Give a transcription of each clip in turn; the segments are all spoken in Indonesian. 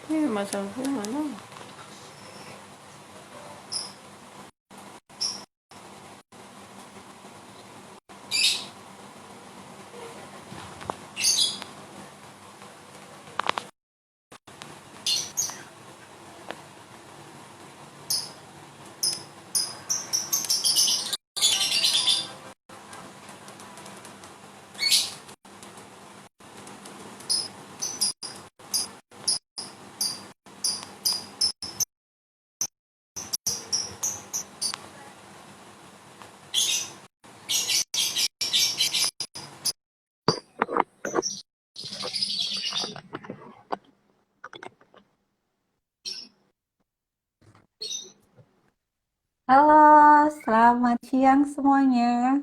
Masalahnya mana? Halo, selamat siang semuanya.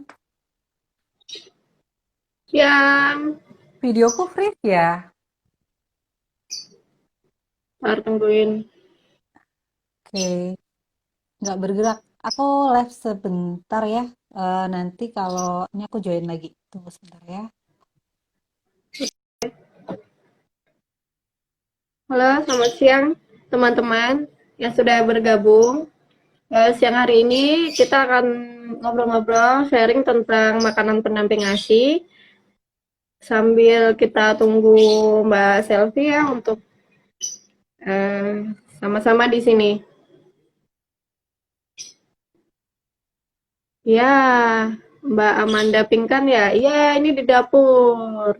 Yang Videoku freeze ya? harus tungguin. Oke, nggak bergerak. Aku live sebentar ya. Nanti kalau ini aku join lagi. Tunggu sebentar ya. Halo, selamat siang teman-teman yang sudah bergabung. Siang hari ini kita akan ngobrol-ngobrol, sharing tentang makanan pendamping ASI. Sambil kita tunggu Mbak Selvi ya untuk eh, sama-sama di sini. Ya, Mbak Amanda Pingkan ya. Iya, ini di dapur.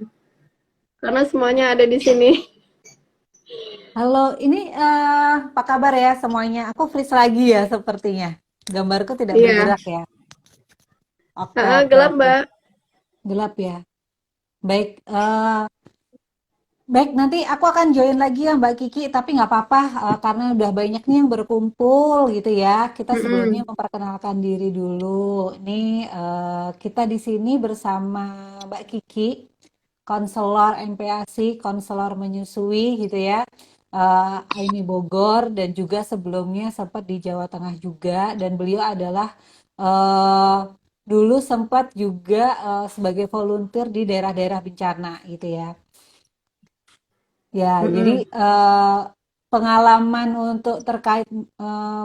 Karena semuanya ada di sini. Halo, ini apa kabar ya semuanya? Aku freeze lagi ya sepertinya. Gambarku tidak Iya, bergerak ya. Oke, oke, gelap oke. Mbak. Gelap ya. Baik, baik, nanti aku akan join lagi ya Mbak Kiki, tapi nggak apa-apa karena udah banyak nih yang berkumpul gitu ya. Kita sebelumnya Mm-mm. memperkenalkan diri dulu. Ini kita di sini bersama Mbak Kiki, konselor MPASI, konselor menyusui gitu ya. Aimi Bogor dan juga sebelumnya sempat di Jawa Tengah juga dan beliau adalah eh, dulu sempat juga sebagai volunteer di daerah-daerah bencana gitu ya. Ya, jadi Mm-mm. pengalaman untuk terkait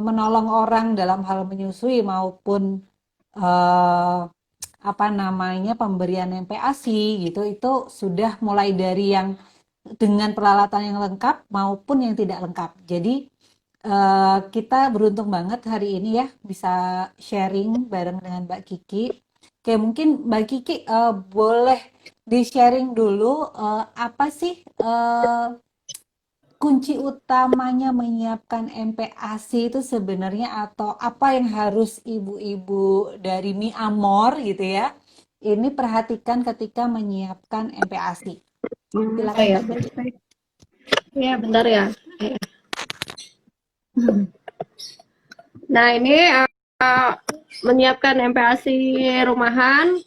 menolong orang dalam hal menyusui maupun eh, apa namanya pemberian MPASI gitu itu sudah mulai dari yang dengan peralatan yang lengkap maupun yang tidak lengkap. Jadi kita beruntung banget hari ini ya bisa sharing bareng dengan Mbak Kiki. Oke, mungkin Mbak Kiki boleh di-sharing dulu apa sih kunci utamanya menyiapkan MPASI itu sebenarnya atau apa yang harus ibu-ibu dari Myanmar gitu ya ini perhatikan ketika menyiapkan MPASI. Oh Silakan ya, Mbak Kiki. baik-baik. Ya, bentar ya. Nah, ini menyiapkan MPASI rumahan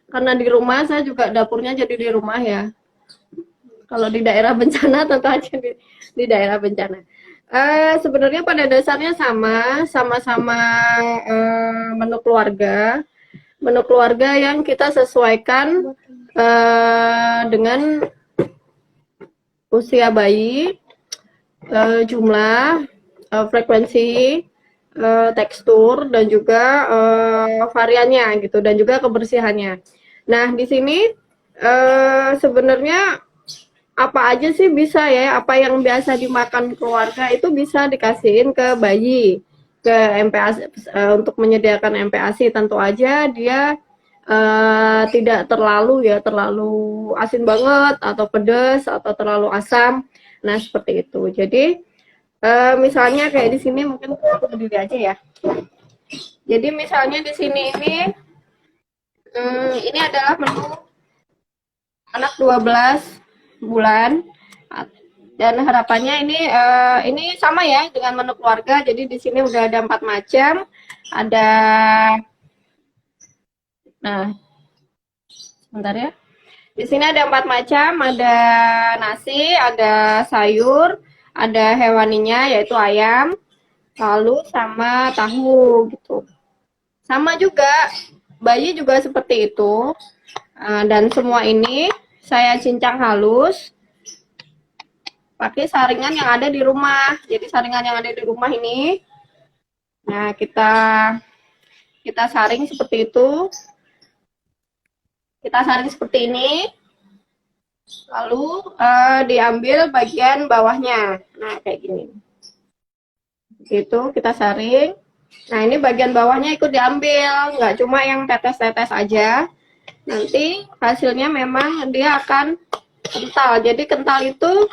karena di rumah saya juga dapurnya jadi di rumah ya. Kalau di daerah bencana tentu aja di daerah bencana. Sebenarnya pada dasarnya sama-sama menu keluarga. Menu keluarga yang kita sesuaikan dengan usia bayi, jumlah, frekuensi, tekstur dan juga variannya gitu dan juga kebersihannya. Nah di sini sebenarnya apa aja sih bisa ya apa yang biasa dimakan keluarga itu bisa dikasihin ke bayi ke MPASI untuk menyediakan MPASI tentu aja dia tidak terlalu asin banget atau pedas atau terlalu asam. Nah seperti itu. Jadi misalnya kayak di sini mungkin aku berdiri aja ya. Jadi misalnya di sini ini adalah menu anak 12 bulan dan harapannya ini sama ya dengan menu keluarga. Jadi di sini udah ada 4 macam. Ada nah, sebentar ya. Di sini ada 4 macam, ada nasi, ada sayur, ada hewaninya yaitu ayam, lalu sama tahu gitu. Sama juga bayi juga seperti itu. Dan semua ini saya cincang halus pakai saringan yang ada di rumah. Jadi saringan yang ada di rumah ini, nah kita saring seperti itu. Kita saring seperti ini, lalu diambil bagian bawahnya. Nah, kayak gini. Itu kita saring. Nah, ini bagian bawahnya ikut diambil, nggak cuma yang tetes-tetes aja. Nanti hasilnya memang dia akan kental. Jadi kental itu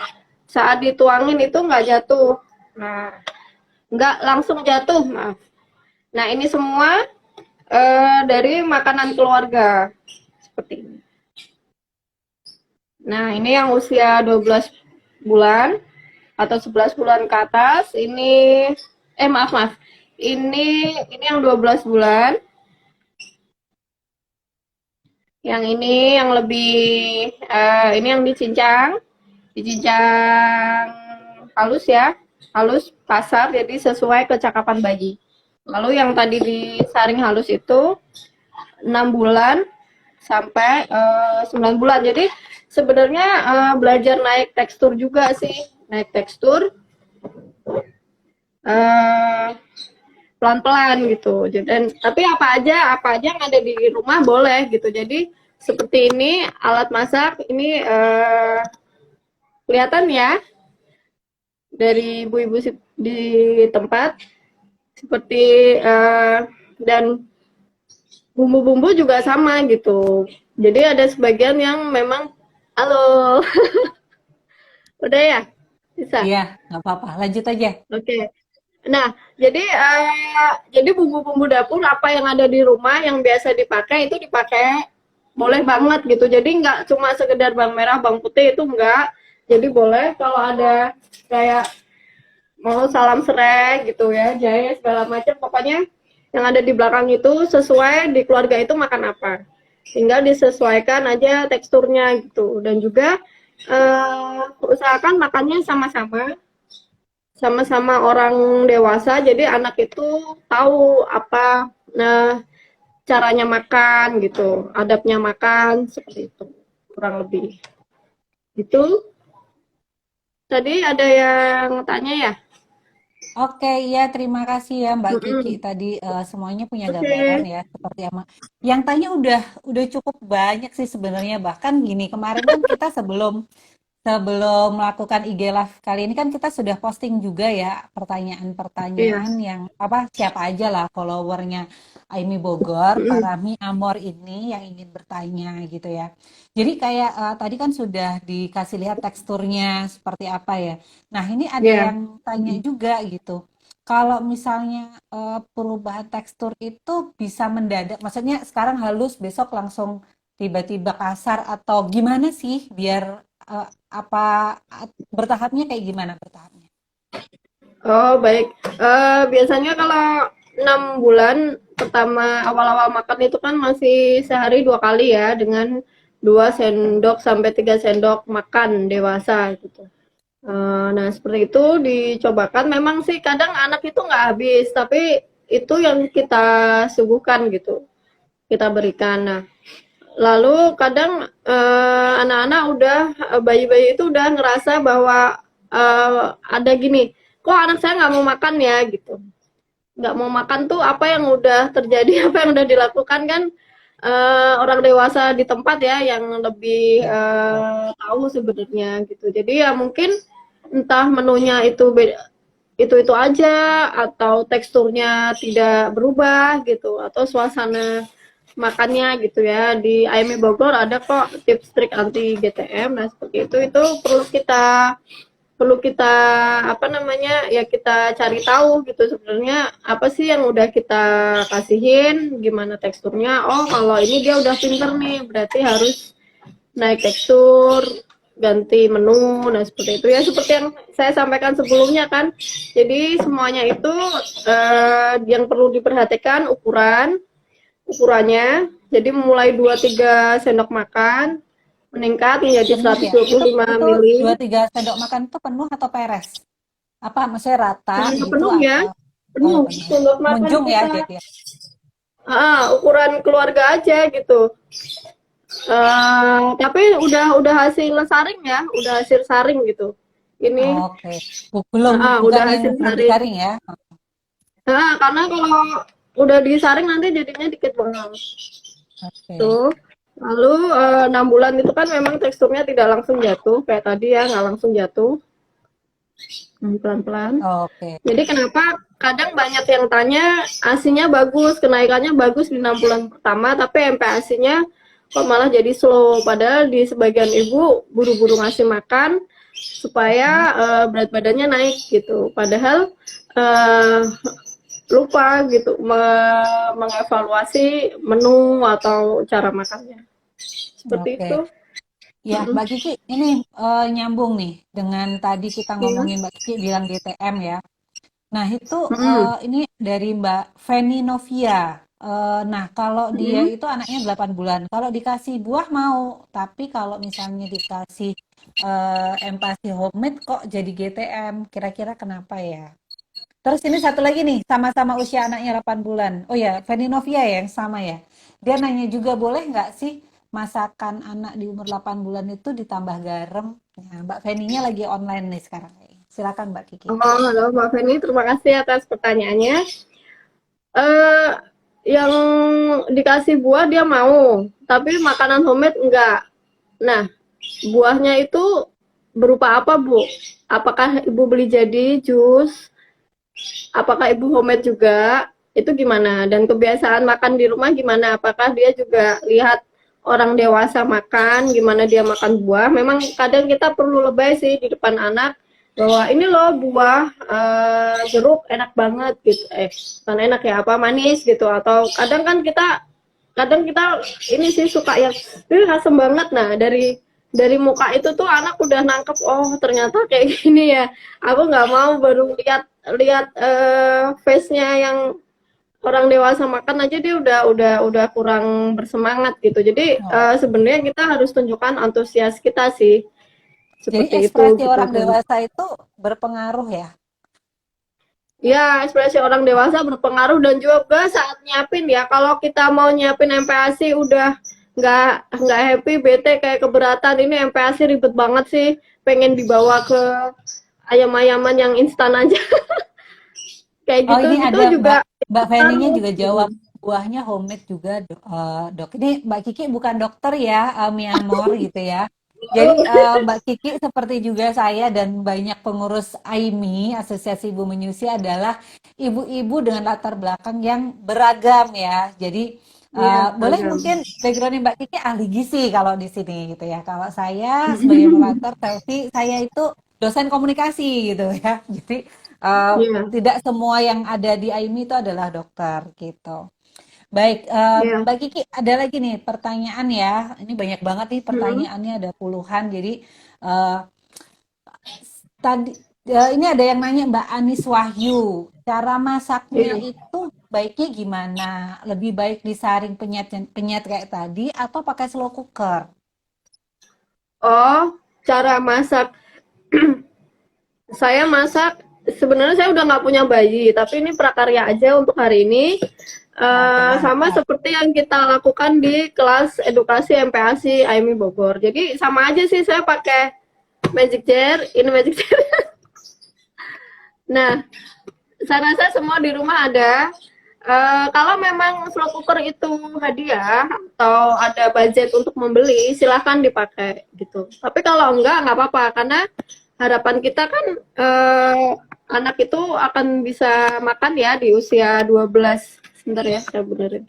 saat dituangin itu nggak jatuh. Nah, nggak langsung jatuh, maaf. Nah, ini semua dari makanan keluarga. Seperti ini. Nah, ini yang usia 12 bulan atau 11 bulan ke atas. Ini maaf. Ini yang 12 bulan. Yang ini yang lebih ini yang dicincang halus ya. Halus kasar jadi sesuai kecakapan bayi. Lalu yang tadi disaring halus itu 6 bulan sampai 9 bulan. Jadi sebenarnya belajar naik tekstur juga sih, naik tekstur pelan-pelan gitu. Dan tapi apa aja yang ada di rumah boleh gitu. Jadi seperti ini alat masak ini kelihatan ya dari ibu-ibu di tempat seperti dan bumbu-bumbu juga sama gitu. Jadi ada sebagian yang memang halo. Udah ya? Bisa? Iya, nggak apa-apa. Lanjut aja. Oke. Nah, jadi bumbu-bumbu dapur apa yang ada di rumah yang biasa dipakai itu dipakai boleh banget gitu. Jadi nggak cuma sekedar bawang merah, bawang putih itu enggak. Jadi boleh kalau ada kayak mau salam serai gitu ya, jahe segala macam, pokoknya yang ada di belakang itu sesuai di keluarga itu makan apa. Tinggal disesuaikan aja teksturnya gitu. Dan juga usahakan makannya sama-sama orang dewasa. Jadi anak itu tahu apa caranya makan gitu, adabnya makan seperti itu. Kurang lebih. Itu tadi ada yang tanya ya? Oke, ya terima kasih ya Mbak Kiki tadi semuanya punya gambaran Oke. ya seperti apa. Yang tanya udah cukup banyak sih sebenarnya, bahkan gini kemarin kan kita sebelum sebelum melakukan IG Live kali ini kan kita sudah posting juga ya Iya. pertanyaan-pertanyaan yang apa siapa aja lah followernya Aimi Bogor, Parami Amor ini yang ingin bertanya gitu ya. Jadi kayak tadi kan sudah dikasih lihat teksturnya seperti apa ya. Nah ini ada Iya. yang tanya juga gitu. Kalau misalnya perubahan tekstur itu bisa mendadak, maksudnya sekarang halus, besok langsung tiba-tiba kasar atau gimana sih biar bertahapnya kayak gimana bertahapnya? Oh, baik. Biasanya kalau 6 bulan pertama awal-awal makan itu kan masih sehari 2 kali ya dengan 2 sendok sampai 3 sendok makan dewasa gitu. Nah, seperti itu dicobakan. Memang sih kadang anak itu nggak habis, tapi itu yang kita suguhkan gitu, kita berikan. Nah, lalu kadang anak-anak udah bayi-bayi itu udah ngerasa bahwa ada gini, kok anak saya nggak mau makan ya gitu. Nggak mau makan tuh apa yang udah terjadi, apa yang udah dilakukan kan orang dewasa di tempat ya yang lebih tahu sebenarnya gitu. Jadi ya mungkin entah menunya itu itu aja atau teksturnya tidak berubah gitu atau suasana makannya gitu ya. Di AMI Bogor ada kok tips trik anti GTM. Nah, seperti itu perlu kita apa namanya ya kita cari tahu gitu sebenarnya apa sih yang udah kita kasihin, gimana teksturnya. Oh, kalau ini dia udah pinter nih, berarti harus naik tekstur, ganti menu. Nah, seperti itu ya, seperti yang saya sampaikan sebelumnya kan. Jadi semuanya itu yang perlu diperhatikan ukurannya. Jadi mulai 2-3 sendok makan meningkat menjadi Penuh ya? 125 Itu mili. 2-3 sendok makan itu penuh atau peres? Apa maksudnya rata gitu Penuh ya, atau penuh penuh? sendok makan Menjung ya kita. jadi ya. Ukuran keluarga aja gitu. Tapi udah hasil saring ya, udah hasil saring gitu. Ini Oke. Belum, bukan udah yang hasil belum saring. disaring ya. Karena kalau udah disaring nanti jadinya dikit banget. Oke. Tuh. Lalu 6 bulan itu kan memang teksturnya tidak langsung jatuh kayak tadi ya, nggak langsung jatuh, pelan-pelan. Oke. Jadi kenapa kadang banyak yang tanya ASINya bagus, kenaikannya bagus di 6 bulan pertama, tapi MPASI-nya kok malah jadi slow. Padahal di sebagian ibu buru-buru ngasih makan supaya berat badannya naik gitu. Padahal uh, lupa gitu mengevaluasi menu atau cara makannya. Seperti Oke. itu. Ya, Mm-mm. Mbak Kiki, ini nyambung nih dengan tadi kita Iya. ngomongin Mbak Kiki bilang GTM ya. Nah, itu Mm-mm. ini dari Mbak Feni Novia. Nah, kalau dia Mm-mm. itu anaknya 8 bulan. Kalau dikasih buah mau, tapi kalau misalnya dikasih empasi homemade kok jadi GTM. Kira-kira kenapa ya? Terus ini satu lagi nih, sama-sama usia anaknya 8 bulan. Oh ya, Feni Novia ya yang sama ya. Dia nanya juga boleh nggak sih masakan anak di umur 8 bulan itu ditambah garam? Nah, Mbak Feninya lagi online nih sekarang. Silakan Mbak Kiki. Halo Mbak Feni, terima kasih atas pertanyaannya. eh yang dikasih buah dia mau, tapi makanan homemade enggak. Nah, buahnya itu berupa apa, Bu? Apakah Ibu beli jadi jus? Apakah Ibu homemade juga? Itu gimana? Dan kebiasaan makan di rumah gimana? Apakah dia juga lihat orang dewasa makan, gimana dia makan buah? Memang kadang kita perlu lebay sih di depan anak bahwa ini loh buah jeruk enak banget gitu. Bukan enak ya, apa manis gitu, atau kadang kita ini sih suka yang asem banget. Nah, dari muka itu tuh anak udah nangkep, oh ternyata kayak gini ya. Aku nggak mau baru lihat lihat face-nya yang orang dewasa makan aja dia udah kurang bersemangat gitu. Jadi Oh. sebenarnya kita harus tunjukkan antusias kita sih, Jadi seperti itu ekspresi gitu orang kan. dewasa itu berpengaruh ya. Ya, ekspresi orang dewasa berpengaruh, dan juga saat nyiapin ya. Kalau kita mau nyiapin MPASI udah nggak happy, bete, kayak keberatan, ini MPASI ribet banget sih. Pengen dibawa ke ayam-ayaman yang instan aja. Kayak Oh, gitu ini gitu ada juga Mbak Feninya pengaruh. juga jawab buahnya homemade juga, Dok. Ini Mbak Kiki bukan dokter ya, Myanmar gitu ya. Jadi Mbak Kiki seperti juga saya dan banyak pengurus AIMI, Asosiasi Ibu Menyusui adalah ibu-ibu dengan latar belakang yang beragam ya. Jadi Iya, boleh seragam. mungkin backgroundnya Mbak Kiki ahli gizi kalau di sini gitu ya. Kalau saya sebagai moderator selfie, saya itu dosen komunikasi gitu ya. Jadi eh, Iya, tidak semua yang ada di AIMI itu adalah dokter gitu. Baik, iya. Mbak Kiki ada lagi nih pertanyaan ya. Ini banyak banget nih Hmm. pertanyaannya ada puluhan. Jadi eh, tadi ini ada yang nanya Mbak Anis Wahyu, cara masaknya Iya. itu baiknya gimana? Lebih baik disaring penyet penyet kayak tadi atau pakai slow cooker? Oh, cara masak. Saya masak, sebenarnya saya udah nggak punya bayi, tapi ini prakarya aja untuk hari ini. Oke, Sama mantap. seperti yang kita lakukan di kelas edukasi MPASI AIMI Bogor. Jadi sama aja sih, saya pakai magic jar, ini magic jar. Nah, saya rasa semua di rumah ada. Kalau memang slow cooker itu hadiah atau ada budget untuk membeli, silahkan dipakai gitu. Tapi kalau enggak, nggak apa-apa, karena harapan kita kan anak itu akan bisa makan ya di usia 12. Sebentar ya, saya benerin.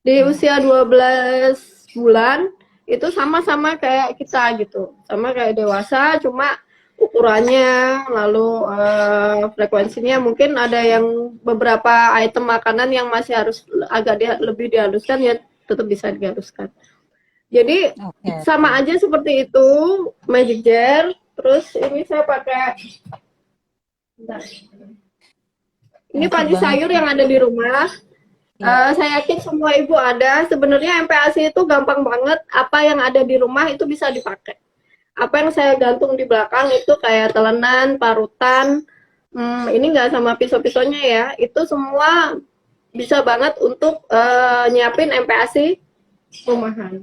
Di Ya. usia 12 bulan itu sama-sama kayak kita gitu. Sama kayak dewasa, cuma ukurannya, lalu frekuensinya mungkin ada yang beberapa item makanan yang masih harus agak lebih dihaluskan, ya tetap bisa dihaluskan. Jadi Oke, sama oke. aja seperti itu, magic jar. Terus ini saya pakai, bentar, ini Cantik panci banget sayur nih. yang ada di rumah. Iya. Saya yakin semua ibu ada. Sebenarnya MPASI itu gampang banget. Apa yang ada di rumah itu bisa dipakai. Apa yang saya gantung di belakang itu kayak telenan, parutan. Ini nggak sama pisau-pisaunya ya. Itu semua bisa banget untuk nyiapin MPASI rumahan.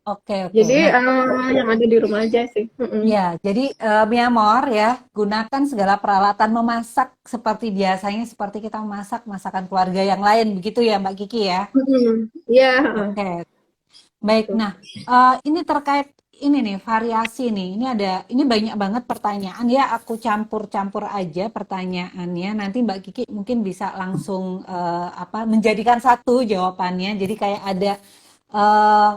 Oke, oke. Jadi Nah, yang ada di rumah aja sih. Mm-mm. ya, jadi Mi Amor ya, gunakan segala peralatan memasak seperti biasanya, seperti kita memasak masakan keluarga yang lain, begitu ya Mbak Kiki ya? Mm-mm. Iya, Oke, baik. tuh. Nah, ini terkait ini nih variasi nih. Ini banyak banget pertanyaan ya. Aku campur-campur aja pertanyaannya. Nanti Mbak Kiki mungkin bisa langsung apa menjadikan satu jawabannya. Jadi kayak ada eh,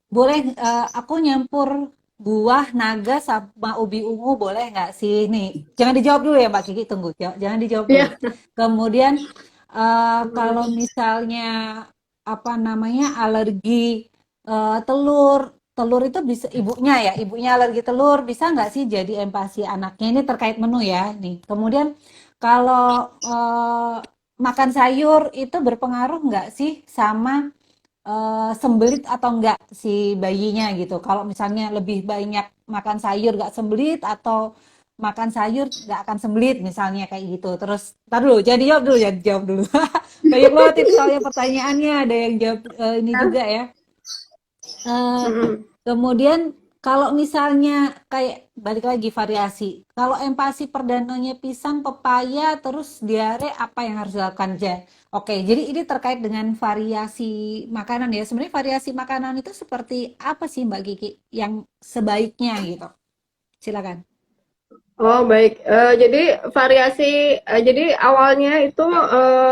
boleh aku nyampur buah naga sama ubi ungu boleh nggak sih? Nih, jangan dijawab dulu ya Mbak Kiki, tunggu. Jangan dijawab dulu. Iya. Kemudian Mm. kalau misalnya apa namanya alergi telur, telur itu bisa ibunya alergi telur, bisa nggak sih jadi empasi anaknya? Ini terkait menu ya, nih. Kemudian kalau makan sayur itu berpengaruh nggak sih sama sembelit atau enggak si bayinya gitu. Kalau misalnya lebih banyak makan sayur nggak sembelit atau makan sayur nggak akan sembelit misalnya kayak gitu. Terus, tar dulu, jangan dijawab dulu. Banyak banget itu soalnya pertanyaannya, ada yang jawab ini juga ya. Eh, Mm-mm. Kemudian kalau misalnya kayak balik lagi variasi, kalau empasi perdananya pisang, pepaya, terus diare apa yang harus dilakukan aja? Oke, jadi ini terkait dengan variasi makanan ya. Sebenarnya variasi makanan itu seperti apa sih Mbak Kiki yang sebaiknya gitu? Silakan. Oh baik, jadi jadi awalnya itu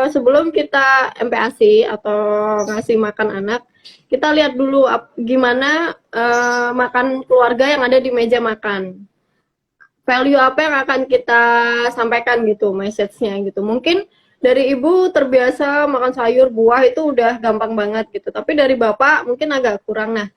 sebelum kita MPASI atau ngasih makan anak, kita lihat dulu gimana makan keluarga yang ada di meja makan. Value apa yang akan kita sampaikan gitu, message-nya gitu. Mungkin dari ibu terbiasa makan sayur, buah itu udah gampang banget gitu. Tapi dari bapak mungkin agak kurang. Nah,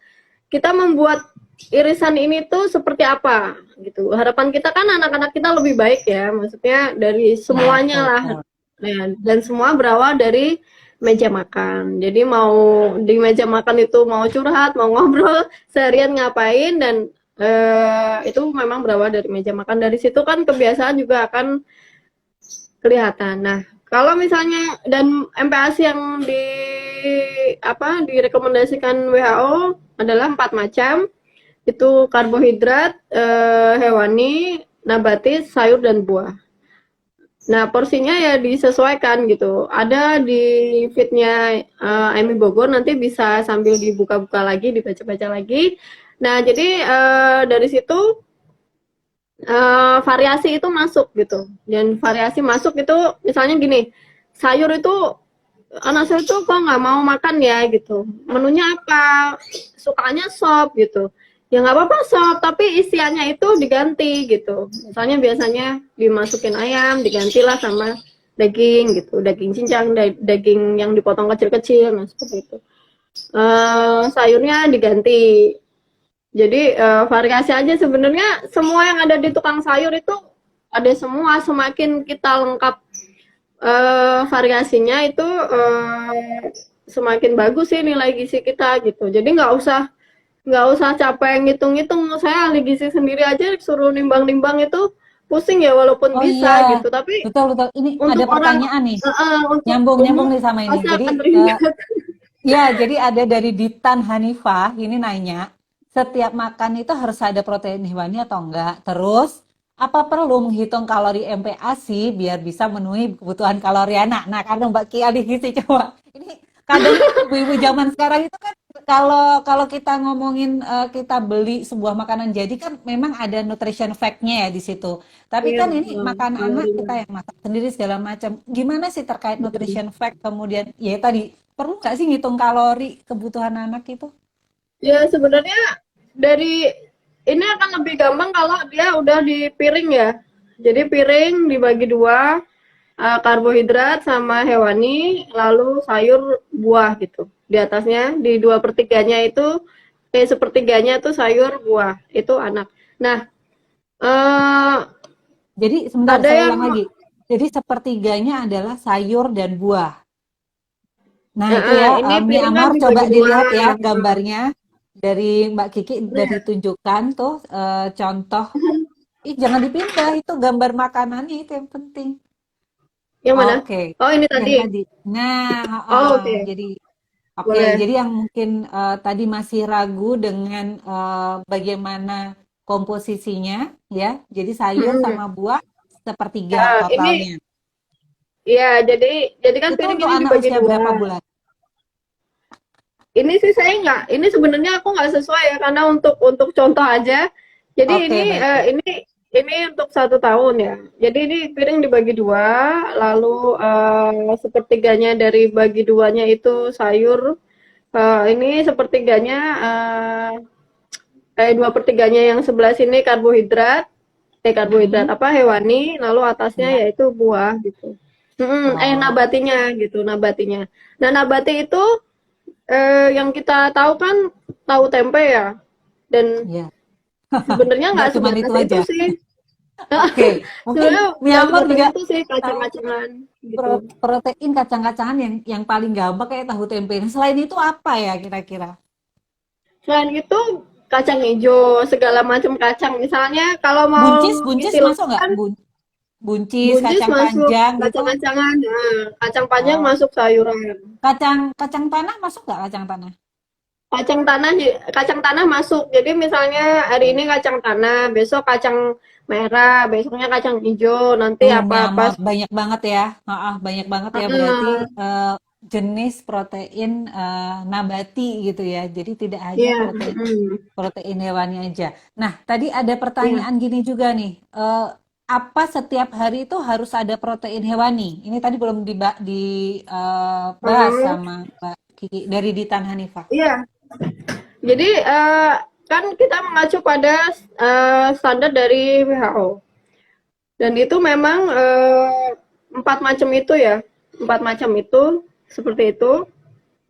kita membuat irisan ini tuh seperti apa gitu. Harapan kita kan anak-anak kita lebih baik ya, maksudnya dari Ya, semuanya betul, lah. betul. Ya, dan semua berawal dari meja makan. Jadi mau di meja makan itu mau curhat, mau ngobrol seharian ngapain dan itu memang berawal dari meja makan. Dari situ kan kebiasaan juga akan kelihatan. Nah, kalau misalnya dan MPASI yang direkomendasikan WHO adalah 4 macam, itu karbohidrat, hewani, nabati, sayur dan buah. Nah, porsinya ya disesuaikan gitu. Ada di feednya Amy Bogor, nanti bisa sambil dibuka-buka lagi, dibaca-baca lagi. Nah, jadi dari situ variasi itu masuk gitu. Dan variasi masuk itu misalnya gini, sayur itu anak saya tuh kok nggak mau makan ya gitu. Menunya apa? Sukanya sop gitu. Ya nggak apa-apa sop, tapi isiannya itu diganti gitu. Misalnya biasanya dimasukin ayam, digantilah sama daging gitu, daging cincang, daging yang dipotong kecil-kecil, nah seperti itu. Sayurnya diganti. Jadi variasi aja sebenarnya semua yang ada di tukang sayur itu ada semua. Semakin kita lengkap variasinya itu semakin bagus sih nilai gizi kita gitu. Jadi nggak usah capek ngitung-ngitung. Saya ahli gizi sendiri aja suruh nimbang-nimbang itu pusing ya walaupun Oh iya, bisa gitu. Tapi betul, betul. Ini ada untuk orang pertanyaan nih, untuk nyambung-nyambung umum nih sama ini. pasti Jadi akan ribet. ya, jadi ada dari Ditan Hanifah, ini nanya, setiap makan itu harus ada protein hewani atau enggak? Terus, apa perlu menghitung kalori MPASI biar bisa memenuhi kebutuhan kalori anak? Nah, karena Mbak Kia di gizi coba. Ini kadang ibu-ibu zaman sekarang itu kan kalau kalau kita ngomongin kita beli sebuah makanan jadi kan memang ada nutrition fact-nya ya di situ. Tapi Iya, kan ini makan anak kalorinya. kita yang masak sendiri segala macam. Gimana sih terkait nutrition fact kemudian ya tadi perlu nggak sih ngitung kalori kebutuhan anak itu? Ya sebenarnya dari ini akan lebih gampang kalau dia udah di piring ya. Jadi piring dibagi dua, karbohidrat sama hewani, lalu sayur buah gitu. Di atasnya di 2/3-nya itu sepertiganya tuh sayur buah itu anak. Nah, eh, Jadi sebentar ada saya yang ulang lagi. Jadi sepertiganya adalah sayur dan buah. Nah itu ya, ini Mi piring kan Amor coba dibagi dua. dilihat ya gambarnya dari Mbak Kiki udah ditunjukkan tuh contoh. Ih jangan dipindah itu gambar makanannya itu yang penting. Yang mana? Oke, Oh ini yang tadi. tadi. Nah, Oh, oke. jadi Okay. Oke, boleh. jadi yang mungkin tadi masih ragu dengan bagaimana komposisinya, ya. Jadi sayur Mm-mm. sama buah sepertiga Ya, ini totalnya. ya jadi kan Itu piring untuk ini anak dibagi usia dua. berapa bulan? Ini sih saya nggak, ini sebenarnya aku nggak sesuai ya karena untuk contoh aja. Jadi Oke, baik, baik. ini untuk 1 tahun ya. Jadi ini piring dibagi dua, lalu sepertiganya dari bagi duanya itu sayur. Ini sepertiganya 2/3-nya yang sebelah sini karbohidrat, karbohidrat Mm-mm. apa hewani, lalu atasnya Ya. yaitu buah gitu. Oh, Nabatinya gitu, nabatinya. Nah, nabati itu yang kita tahu kan tahu tempe ya, dan ya. sebenarnya Nggak nggak cuman sebatas itu itu aja. sih. Oke, mungkin Sebenarnya nggak Myanmar sebatas juga itu sih tahu kacang-kacangan gitu. protein kacang-kacangan yang paling gampang kayak tahu tempe. Nah, selain itu apa ya kira-kira? Selain itu kacang hijau, segala macam kacang. Misalnya kalau mau Buncis, buncis masuk nggak? istilahkan Buncis, buncis kacang masuk, panjang gitu. kacang-kacangan, nah, kacang panjang Oh, masuk sayuran. kacang kacang tanah masuk nggak kacang tanah? Kacang tanah masuk. Jadi misalnya hari ini kacang tanah, besok kacang merah, besoknya kacang hijau, nanti apa-apa. Nyamot banyak banget ya. Banyak banget ya berarti Heeh, jenis protein nabati gitu ya. Jadi tidak hanya iya, protein protein hewani aja. Nah, tadi ada iya. pertanyaan gini juga nih. Apa setiap hari itu harus ada protein hewani? Ini tadi belum dibahas Heeh, sama Mbak Kiki dari Ditan Hanifah. iya. Jadi kan kita mengacu pada standar dari WHO. Dan itu memang 4 macam itu ya, 4 macam itu seperti itu.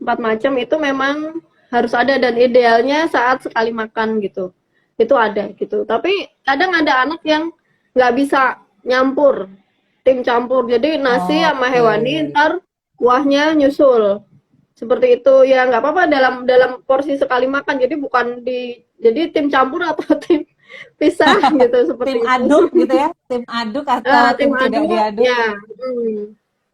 4 macam itu memang harus ada dan idealnya saat sekali makan gitu. Itu ada gitu. Tapi kadang ada anak yang nggak bisa nyampur, tim campur. Jadi nasi sama Oke. hewani, ntar kuahnya nyusul. Seperti itu ya nggak apa-apa dalam dalam porsi sekali makan. Jadi bukan jadi tim campur atau tim pisah gitu Tim seperti itu. aduk gitu ya, tim aduk atau Tim tim tidak aduk diaduk. ya.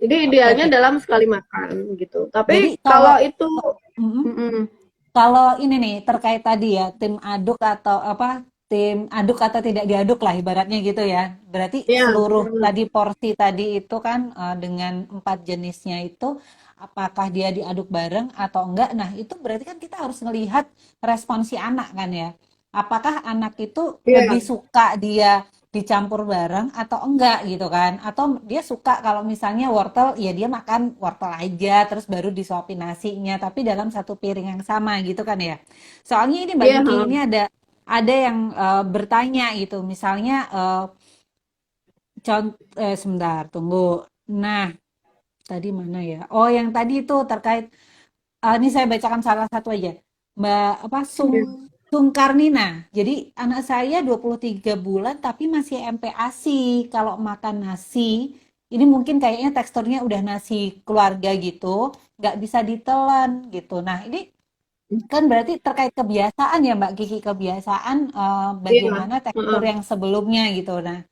Jadi Oke, idealnya oke. dalam sekali makan gitu. Jadi Tapi kalau kalau itu mm, mm-mm. kalau ini nih terkait tadi ya, tim aduk atau apa, tim aduk atau tidak diaduk lah ibaratnya gitu ya. Berarti Ya, seluruh mm, tadi porsi tadi itu kan dengan 4 jenisnya itu apakah dia diaduk bareng atau enggak. Nah, itu berarti kan kita harus melihat respon si anak kan ya. Apakah anak itu lebih ya, suka dia dicampur bareng atau enggak gitu kan? Atau dia suka kalau misalnya wortel ya dia makan wortel aja terus baru disuapin nasinya tapi dalam satu piring yang sama gitu kan ya. Soalnya ini Mbak iya, Kiki heeh. ini ada yang bertanya gitu. Misalnya sebentar tunggu. Nah, tadi mana ya? Oh, yang tadi itu terkait ini saya bacakan salah satu aja. Mbak apa Iya. Sungkarnina. Jadi anak saya 23 bulan tapi masih MPASI. Kalau makan nasi, ini mungkin kayaknya teksturnya udah nasi keluarga gitu, nggak bisa ditelan gitu. Nah, ini kan berarti terkait kebiasaan ya Mbak Kiki, kebiasaan Iya, bagaimana tekstur heeh. yang sebelumnya gitu. Nah,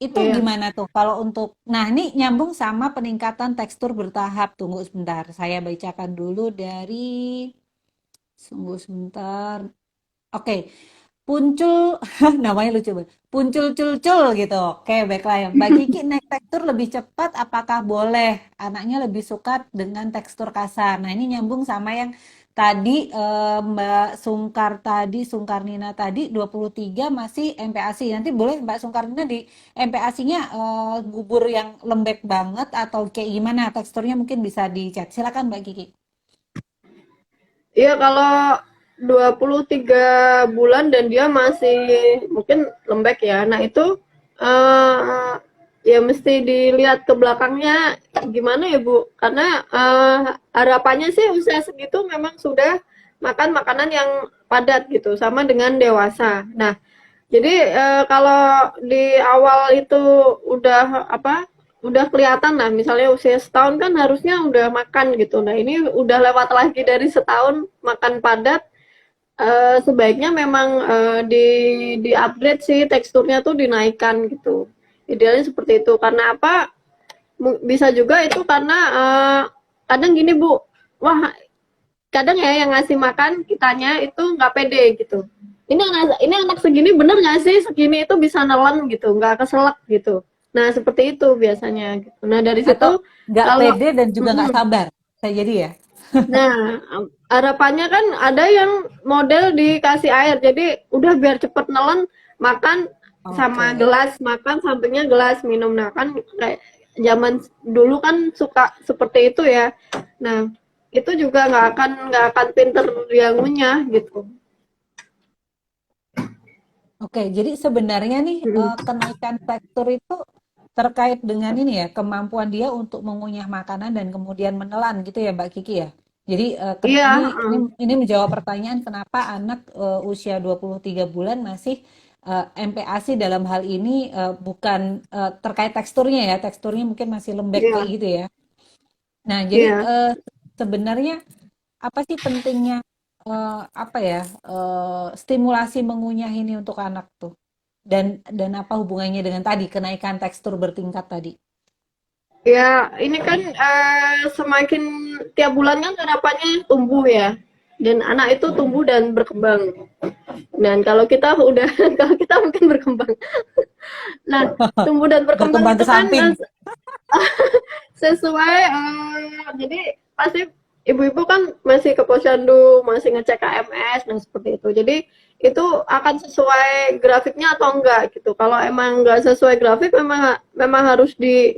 itu Iya. gimana tuh kalau untuk, nah ini nyambung sama peningkatan tekstur bertahap. Tunggu sebentar, saya bacakan dulu dari, sungguh sebentar. Oke, Puncul, namanya lucu banget. Puncul culcul gitu. Oke, baiklah ya. Mbak Kiki naik tekstur lebih cepat, apakah boleh? Anaknya lebih suka dengan tekstur kasar. Nah, ini nyambung sama yang tadi Mbak Sungkarnina tadi 23 masih MPASI. Nanti boleh Mbak Sungkarnina di MPASI-nya bubur yang lembek banget atau kayak gimana teksturnya mungkin bisa dicat. Silakan Mbak Kiki. Iya, kalau 23 bulan dan dia masih mungkin lembek ya. Nah, itu eh ya mesti dilihat ke belakangnya gimana ya, Bu. Karena harapannya sih usia segitu memang sudah makan makanan yang padat gitu, sama dengan dewasa. Nah, jadi kalau di awal itu udah apa, udah kelihatan lah, misalnya usia setahun kan harusnya udah makan gitu. Nah ini udah lewat lagi dari setahun makan padat, sebaiknya memang di upgrade sih teksturnya tuh dinaikkan gitu. Idealnya seperti itu. Karena apa? Bisa juga itu karena kadang gini Bu, wah kadang ya yang ngasih makan kitanya itu nggak pede gitu. Ini anak segini bener nggak sih, segini itu bisa nelen gitu, nggak keselak gitu. Nah seperti itu biasanya gitu. Nah dari Atau situ nggak kalau pede dan juga nggak mm-mm. sabar. Saya jadi ya. Nah harapannya kan ada yang model dikasih air, jadi udah biar cepet nelen, makan sama Oke. gelas, makan sampingnya gelas minum. Nah kan kayak zaman dulu kan suka seperti itu ya. Nah itu juga nggak akan pinter dia ngunyah gitu. Oke, jadi sebenarnya nih kenaikan tekstur itu terkait dengan ini ya, kemampuan dia untuk mengunyah makanan dan kemudian menelan gitu ya, Mbak Kiki ya. Jadi Iya, ini menjawab pertanyaan kenapa anak usia 23 bulan masih MPASI dalam hal ini bukan terkait teksturnya ya, teksturnya mungkin masih lembek kayak iya, gitu ya. Nah, jadi iya. sebenarnya apa sih pentingnya apa ya stimulasi mengunyah ini untuk anak tuh? Dan apa hubungannya dengan tadi kenaikan tekstur bertingkat tadi? Ya, ini kan semakin tiap bulan kan harapannya tumbuh ya. Dan anak itu tumbuh dan berkembang. Dan kalau kita udah kalau kita mungkin berkembang. Nah, tumbuh dan berkembang Berkembang itu ke kan samping. sesuai jadi pasti ibu-ibu kan masih ke posyandu, masih ngecek KMS dan seperti itu. Jadi itu akan sesuai grafiknya atau enggak gitu. Kalau emang enggak sesuai grafik memang memang harus di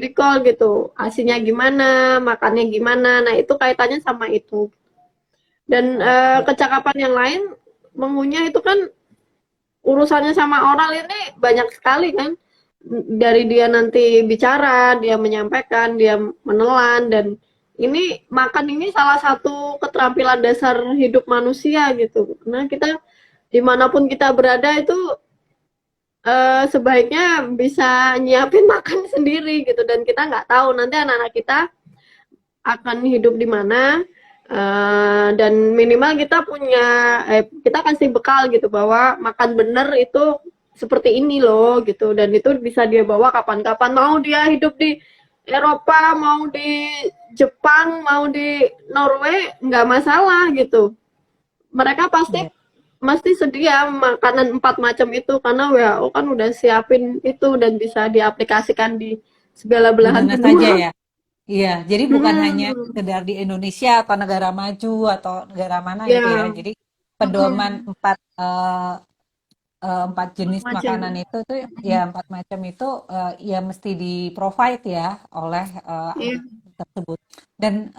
recall gitu. Asinya gimana, makannya gimana. Nah, itu kaitannya sama itu. Dan Oke. kecakapan yang lain mengunyah itu kan urusannya sama oral ini banyak sekali kan, dari dia nanti bicara, dia menyampaikan, dia menelan, dan ini makan ini salah satu keterampilan dasar hidup manusia gitu. Karena kita dimanapun kita berada itu sebaiknya bisa nyiapin makan sendiri gitu, dan kita nggak tahu nanti anak-anak kita akan hidup di mana. Dan minimal kita punya kita kasih bekal gitu bahwa makan bener itu seperti ini loh gitu, dan itu bisa dia bawa kapan-kapan, mau dia hidup di Eropa, mau di Jepang, mau di Norway, nggak masalah gitu. Mereka pasti Iya. mesti sedia makanan 4 macam itu karena WHO kan udah siapin itu dan bisa diaplikasikan di segala Di belahan mana saja benua. ya? Iya, jadi bukan hanya Hmm, sekedar di Indonesia atau negara maju atau negara mana gitu ya. ya, Jadi pedoman empat jenis makanan macam. itu tuh ya empat macam itu ya mesti di provide ya oleh Iya, anak tersebut. Dan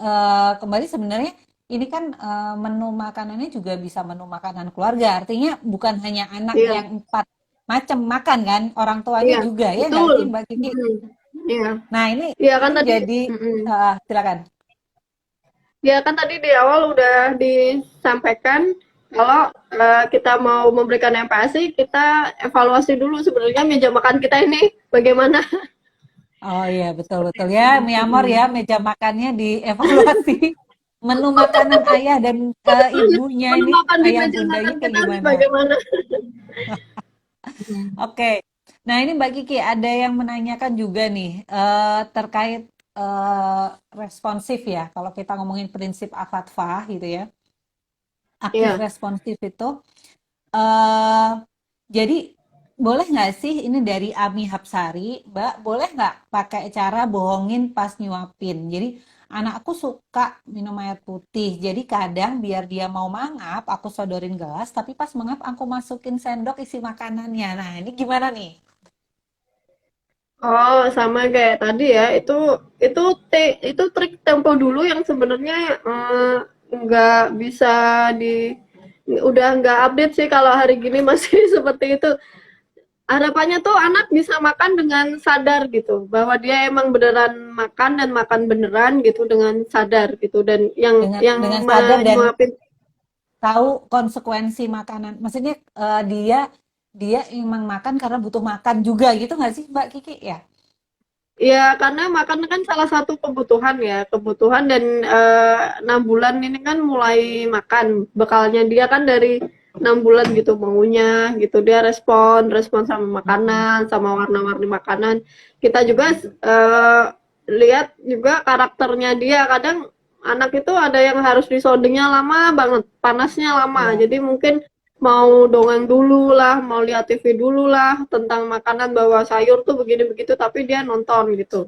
kembali sebenarnya ini kan menu makanannya juga bisa menu makanan keluarga. Artinya bukan hanya anak iya, yang empat macam makan kan, orang tuanya iya, juga ya nggak betul. sih Mbak Kiki? Mhm, iya. Nah Iya kan ini tadi, jadi mhm. silakan. Ya kan tadi di awal udah disampaikan kalau kita mau memberikan empati, kita evaluasi dulu sebenarnya meja makan kita ini bagaimana. Oh iya betul Seperti betul ya itu. Myanmar ya Mhm. meja makannya dievaluasi menu makanan ayah dan ibunya Menu ini makan di ayah meja bundanya makan kayak kita nih gimana? bagaimana. Oke. Nah, ini Mbak Kiki ada yang menanyakan juga nih terkait eh, responsif ya. Kalau kita ngomongin prinsip AFATFA gitu ya, aktif Iya. responsif itu. eh jadi boleh nggak sih ini dari Ami Hapsari, Mbak, boleh nggak pakai cara bohongin pas nyuapin? Jadi anakku suka minum air putih, jadi kadang biar dia mau mangap, aku sodorin gelas, tapi pas mangap aku masukin sendok isi makanannya. Nah, ini gimana nih? Oh, sama kayak tadi ya. Itu itu trik tempo dulu yang sebenarnya nggak bisa di udah nggak update sih kalau hari gini masih seperti itu. Harapannya tuh anak bisa makan dengan sadar gitu, bahwa dia emang beneran makan dan makan beneran gitu dengan sadar gitu, dan yang Dengan sadar dan menyuapin. tahu konsekuensi makanan. Maksudnya dia dia emang makan karena butuh makan juga gitu nggak sih Mbak Kiki ya? Ya, karena makan kan salah satu kebutuhan ya, kebutuhan, dan 6 bulan ini kan mulai makan. Bekalnya dia kan dari 6 bulan gitu, maunya gitu. Dia respon, respon sama Mm-mm. makanan, sama warna-warni makanan. Kita juga lihat juga karakternya dia. Kadang anak itu ada yang harus disondingnya lama banget, panasnya lama. Ya. Jadi mungkin mau dongeng dulu lah, mau lihat TV dulu lah tentang makanan bahwa sayur tuh begini begitu, tapi dia nonton gitu.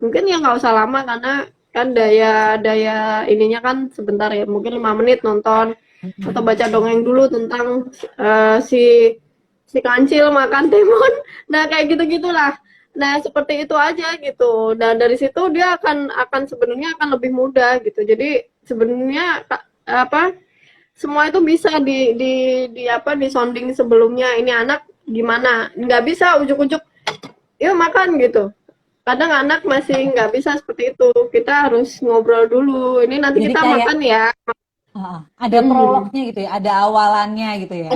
Mungkin ya nggak usah lama karena kan daya daya ininya kan sebentar ya, mungkin 5 menit nonton atau baca dongeng dulu tentang si si kancil makan timun. Nah kayak gitu gitulah. Nah seperti itu aja gitu. Dan dari situ dia akan sebenarnya akan lebih mudah gitu. Jadi sebenarnya apa semua itu bisa di apa disonding sebelumnya. Ini anak gimana? Nggak bisa ujuk-ujuk yuk makan gitu. Kadang anak masih nggak bisa seperti itu. Kita harus ngobrol dulu. Ini nanti Jadi kita kayak makan ya. ada Hmm. prolognya gitu ya, ada awalannya gitu ya.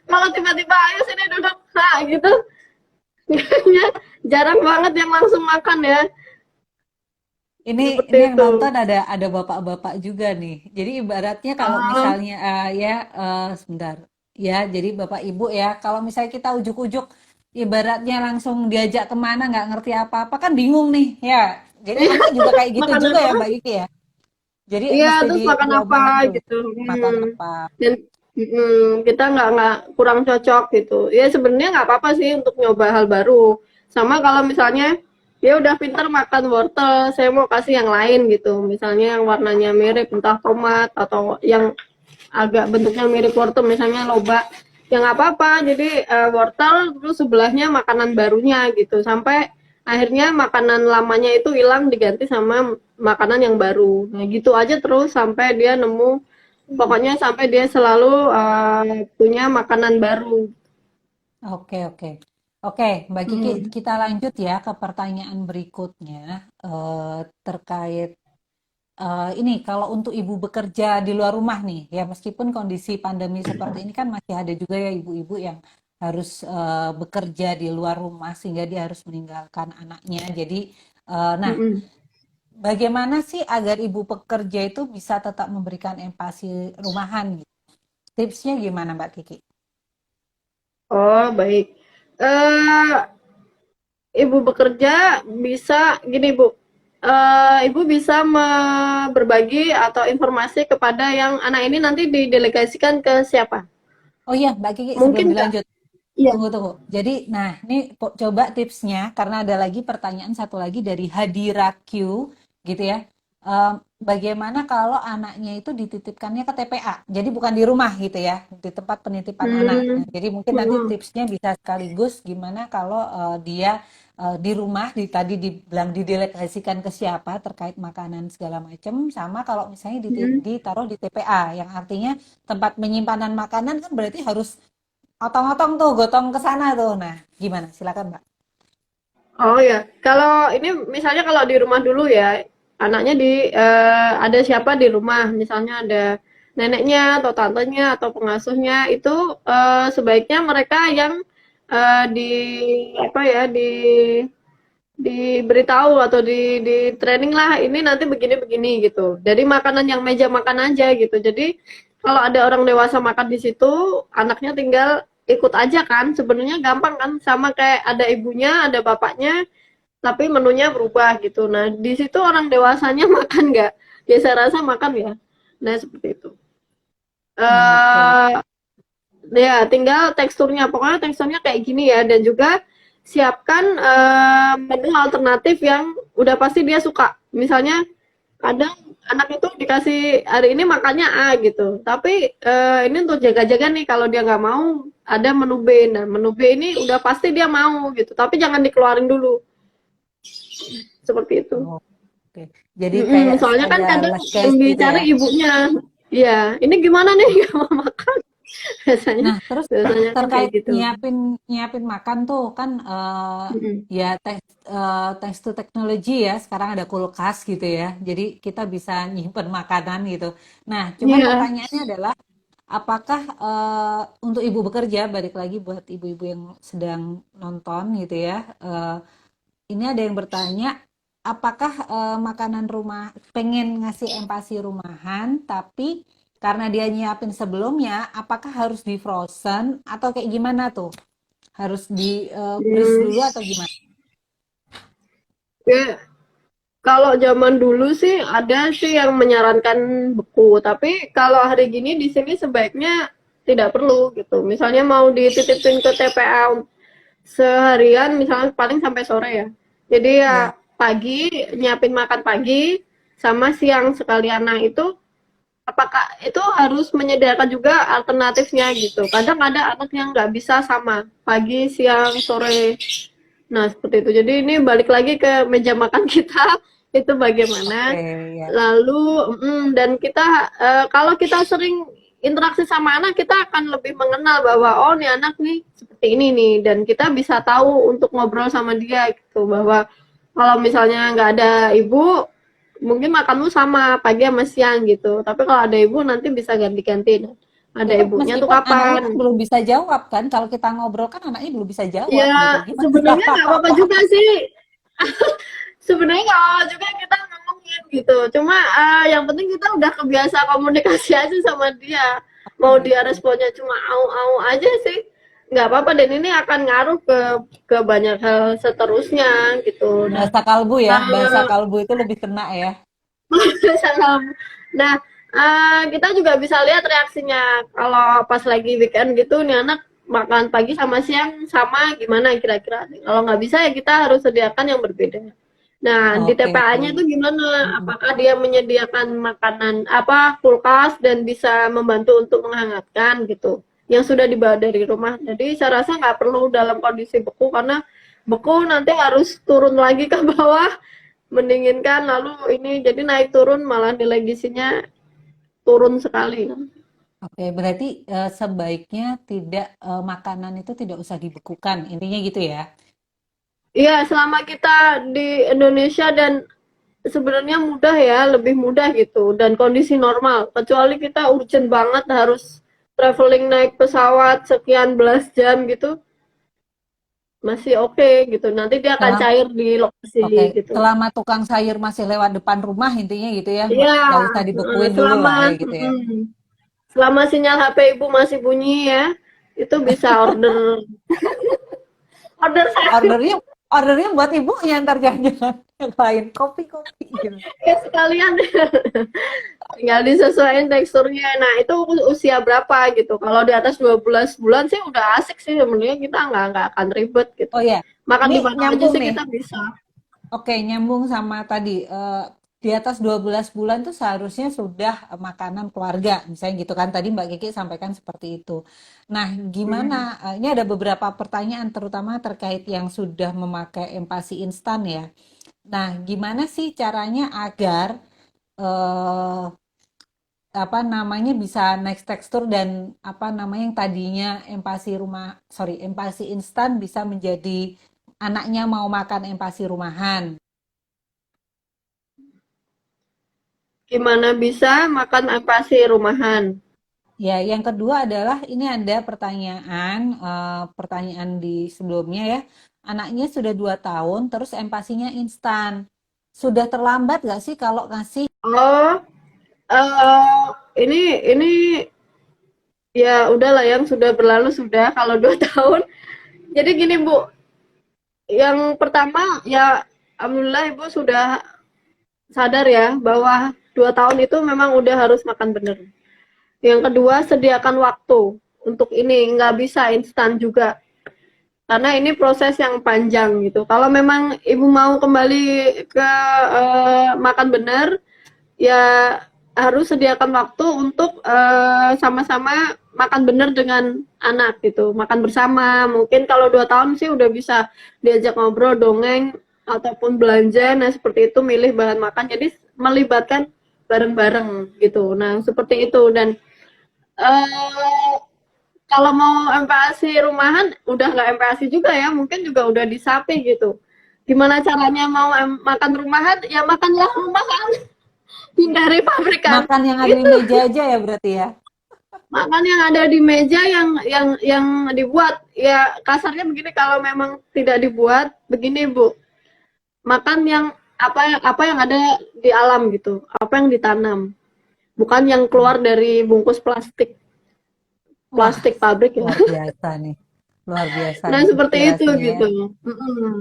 Kalau tiba-tiba ayo sini duduk, nah gitu, kayaknya jarang banget yang langsung makan ya. Ini Seperti yang itu. nonton ada bapak-bapak juga nih. Jadi ibaratnya kalau Ah, misalnya sebentar ya, jadi bapak ibu ya, kalau misalnya kita ujuk-ujuk, ibaratnya langsung diajak kemana nggak ngerti apa-apa kan bingung nih ya. Jadi iya, anak juga kayak gitu makan juga ya apa? Mbak Iki ya. Jadi Iya, mesti terus makan apa diomongin tuh gitu. makan apa. Dan kita nggak kurang cocok gitu. Ya sebenarnya nggak apa-apa sih untuk nyoba hal baru. Sama kalau misalnya dia udah pintar makan wortel, saya mau kasih yang lain gitu. Misalnya yang warnanya mirip, entah tomat atau yang agak bentuknya mirip wortel, misalnya loba. Ya nggak apa-apa. Jadi wortel terus sebelahnya makanan barunya gitu. Sampai akhirnya makanan lamanya itu hilang diganti sama makanan yang baru. Nah gitu aja terus sampai dia nemu, pokoknya sampai dia selalu punya makanan baru. Oke, oke. Oke, Mbak Kiki, Hmm. kita lanjut ya ke pertanyaan berikutnya terkait ini kalau untuk ibu bekerja di luar rumah nih, ya meskipun kondisi pandemi seperti ini kan masih ada juga ya ibu-ibu yang harus bekerja di luar rumah sehingga dia harus meninggalkan anaknya. Jadi, nah, Mm-mm. bagaimana sih agar ibu pekerja itu bisa tetap memberikan empati rumahan gitu? Tipsnya gimana Mbak Kiki? Oh baik. eh Ibu bekerja bisa gini Bu, Ibu bisa berbagi atau informasi kepada yang anak ini nanti didelegasikan ke siapa? Oh iya, Mbak Kiki sebelum Mungkin nggak? dilanjut, Iya. tunggu tunggu. Jadi, nah ini coba tipsnya karena ada lagi pertanyaan satu lagi dari Hadira Q gitu ya. Bagaimana kalau anaknya itu dititipkannya ke TPA? Jadi bukan di rumah gitu ya, di tempat penitipan anak. Hmm. Nah, jadi mungkin nanti Hmm. tipsnya bisa sekaligus gimana kalau dia di rumah tadi dibilang didelegasikan ke siapa terkait makanan segala macam, sama kalau misalnya Hmm. ditaruh di TPA, yang artinya tempat penyimpanan makanan kan berarti harus otong-otong tuh, gotong ke sana tuh. Nah, gimana? Silakan, Mbak. Oh ya, kalau ini misalnya kalau di rumah dulu ya, anaknya ada siapa di rumah, misalnya ada neneknya atau tantenya atau pengasuhnya itu sebaiknya mereka yang di apa ya diberitahu atau di training lah ini nanti begini-begini gitu. Jadi makanan yang meja makan aja gitu. Jadi kalau ada orang dewasa makan di situ, anaknya tinggal ikut aja kan. Sebenarnya gampang kan, sama kayak ada ibunya, ada bapaknya, tapi menunya berubah gitu. Nah di situ orang dewasanya makan nggak? Ya saya rasa makan ya. Nah seperti itu. Oke. eh Ya, tinggal teksturnya. Pokoknya teksturnya kayak gini ya. Dan juga siapkan menu alternatif yang udah pasti dia suka. Misalnya kadang anak itu dikasih hari ini makannya A gitu. Tapi ini untuk jaga-jaga nih kalau dia nggak mau ada menu B. Nah, menu B ini udah pasti dia mau gitu. Tapi jangan dikeluarin dulu. Seperti itu. Oke. Jadi kayak Soalnya kan ada kadang last yang guys gitu ya. dicari ibunya. Iya, ini gimana nih gak mau makan? Biasanya, Nah, terus biasanya kan kayak terkait gitu. nyiapin nyiapin makan tuh kan Mm-mm. ya thanks to teknologi ya. Sekarang ada kulkas gitu ya. Jadi kita bisa nyimpen makanan gitu. Nah, cuman Iya. pertanyaannya adalah apakah untuk ibu bekerja, balik lagi buat ibu-ibu yang sedang nonton gitu ya. Ini ada yang bertanya, apakah makanan rumah pengen ngasih empasi rumahan, tapi karena dia nyiapin sebelumnya, apakah harus di frozen atau kayak gimana tuh? Harus di freeze Hmm. dulu atau gimana? Ya, Kalau zaman dulu sih ada sih yang menyarankan beku, tapi kalau hari gini di sini sebaiknya tidak perlu gitu. Misalnya mau dititipin ke TPA seharian, misalnya paling sampai sore ya. Jadi Ya. ya pagi nyiapin makan pagi sama siang sekalian. Nah itu apakah itu harus menyediakan juga alternatifnya gitu. Kadang ada anak yang nggak bisa sama pagi, siang, sore. Nah, seperti itu. Jadi ini balik lagi ke meja makan kita itu Oke, bagaimana. ya. Lalu dan kita kalau kita sering interaksi sama anak, kita akan lebih mengenal bahwa oh nih anak nih seperti ini nih, dan kita bisa tahu untuk ngobrol sama dia gitu bahwa kalau misalnya nggak ada ibu, mungkin makanmu sama pagi sama siang gitu. Tapi kalau ada ibu nanti bisa ganti-ganti. Ada Itu ibunya tuh meskipun anaknya kan kapan? belum bisa jawab kan, kalau kita ngobrol kan anaknya belum bisa jawab gitu. Ya Gimana? sebenarnya nggak apa-apa juga sih. Sebenarnya nggak apa juga kita ngomongin gitu. Cuma yang penting kita udah kebiasa komunikasi aja sama dia. Oh Mau dia gitu. responnya cuma au-au aja sih, nggak apa-apa. Dan ini akan ngaruh ke banyak hal seterusnya gitu. Nah, Bahasa kalbu ya, bahasa eh, kalbu itu lebih kena ya. salam. Nah, kita juga bisa lihat reaksinya kalau pas lagi weekend gitu nih anak makan pagi sama siang sama gimana kira-kira. Kalau nggak bisa ya kita harus sediakan yang berbeda. Nah, di Oke. TPA-nya itu gimana? Mm-mm. Apakah dia menyediakan makanan apa kulkas dan bisa membantu untuk menghangatkan gitu, yang sudah dibawa dari rumah. Jadi saya rasa nggak perlu dalam kondisi beku karena beku nanti harus turun lagi ke bawah mendinginkan lalu ini jadi naik turun malah nilai gizinya turun sekali. Oke, berarti sebaiknya tidak makanan itu tidak usah dibekukan, intinya gitu ya. Iya, selama kita di Indonesia dan sebenarnya mudah ya, lebih mudah gitu dan kondisi normal. Kecuali kita urgent banget harus traveling naik pesawat sekian belas jam gitu, masih oke gitu. Nanti dia akan Selam, cair di lokasi oke, gitu. selama tukang sayur masih lewat depan rumah, intinya gitu ya, Iya, nggak usah dibekuin dulu selama lah ya gitu ya. selama sinyal HP ibu masih bunyi ya, itu bisa order sayur. Ordernya, ordernya buat ibunya ntar jangan-jangan yang lain, kopi-kopi gitu. Ya sekalian tinggal disesuaikan teksturnya. Nah, itu usia berapa gitu. Kalau di atas 12 bulan sih udah asik sih sebenarnya, kita nggak akan ribet gitu. Oh ya, Makan ini di mana aja nyambung sih nih. kita bisa. Oke, nyambung sama tadi. Di atas 12 bulan tuh seharusnya sudah makanan keluarga, misalnya gitu kan. Tadi Mbak Kiki sampaikan seperti itu. Nah, gimana? Hmm. Ini ada beberapa pertanyaan, terutama terkait yang sudah memakai empasi instan ya. Nah, gimana sih caranya agar eh, apa namanya bisa next tekstur dan apa namanya yang tadinya empasi rumah, sorry, empasi instan bisa menjadi anaknya mau makan empasi rumahan. Gimana bisa makan apasi rumahan? Ya, yang kedua adalah ini ada pertanyaan, pertanyaan di sebelumnya ya. Anaknya sudah 2 tahun, terus empasinya instan. Sudah terlambat nggak sih kalau ngasih? Oh, eh ini ya udahlah yang sudah berlalu sudah kalau 2 tahun. Jadi gini Bu, yang pertama ya alhamdulillah Ibu sudah sadar ya bahwa 2 tahun itu memang udah harus makan bener. Yang kedua, sediakan waktu untuk ini, nggak bisa instan juga. Karena ini proses yang panjang gitu. Kalau memang ibu mau kembali ke makan benar, ya harus sediakan waktu untuk sama-sama makan benar dengan anak gitu. Makan bersama. Mungkin kalau 2 tahun sih udah bisa diajak ngobrol, dongeng, ataupun belanja. Nah seperti itu milih bahan makan. Jadi melibatkan bareng-bareng gitu. Nah seperti itu dan eh kalau mau MPASI rumahan udah nggak MPASI juga ya, mungkin juga udah disapi gitu. Gimana caranya mau makan rumahan? Ya makanlah rumahan, hindari pabrikan. Makan yang ada di Itu meja aja ya berarti ya. makan yang ada di meja yang dibuat. Ya kasarnya begini kalau memang tidak dibuat begini Bu. Makan yang apa yang ada di alam gitu, apa yang ditanam, bukan yang keluar dari bungkus plastik Wah, plastik pabrik ya. luar biasa nih. Luar biasa Nah nih seperti itu inspirasinya ya. gitu. Mm-mm.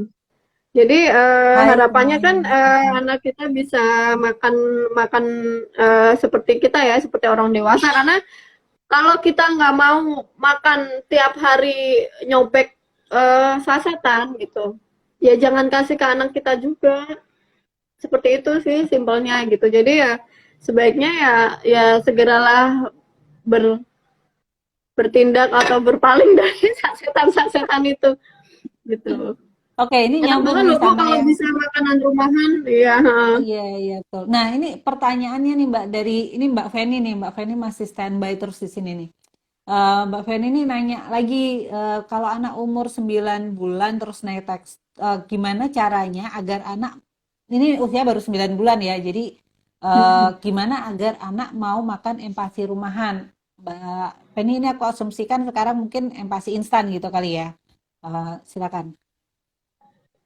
Jadi Hai harapannya kan semuanya. anak kita bisa makan makan seperti kita ya, seperti orang dewasa. Karena kalau kita nggak mau makan tiap hari nyobek sasetan gitu, ya jangan kasih ke anak kita juga. Seperti itu sih simpelnya gitu. Jadi ya sebaiknya ya ya segeralah ber, bertindak atau berpaling dari sasetan-sasetan itu gitu. Oke, ini Enak nyambung banget nih loh Bu sama kalau yang bisa makanan rumahan. Iya. iya, iya, betul. Nah, ini pertanyaannya nih Mbak dari ini Mbak Feni nih. Mbak Feni masih standby terus di sini nih. Mbak Feni ini nanya lagi kalau anak umur 9 bulan terus naik teks gimana caranya agar anak ini usia baru 9 bulan ya. Jadi gimana agar anak mau makan empasi rumahan? Mbak Feni ini aku asumsikan sekarang mungkin empasi instan gitu kali ya. Silakan.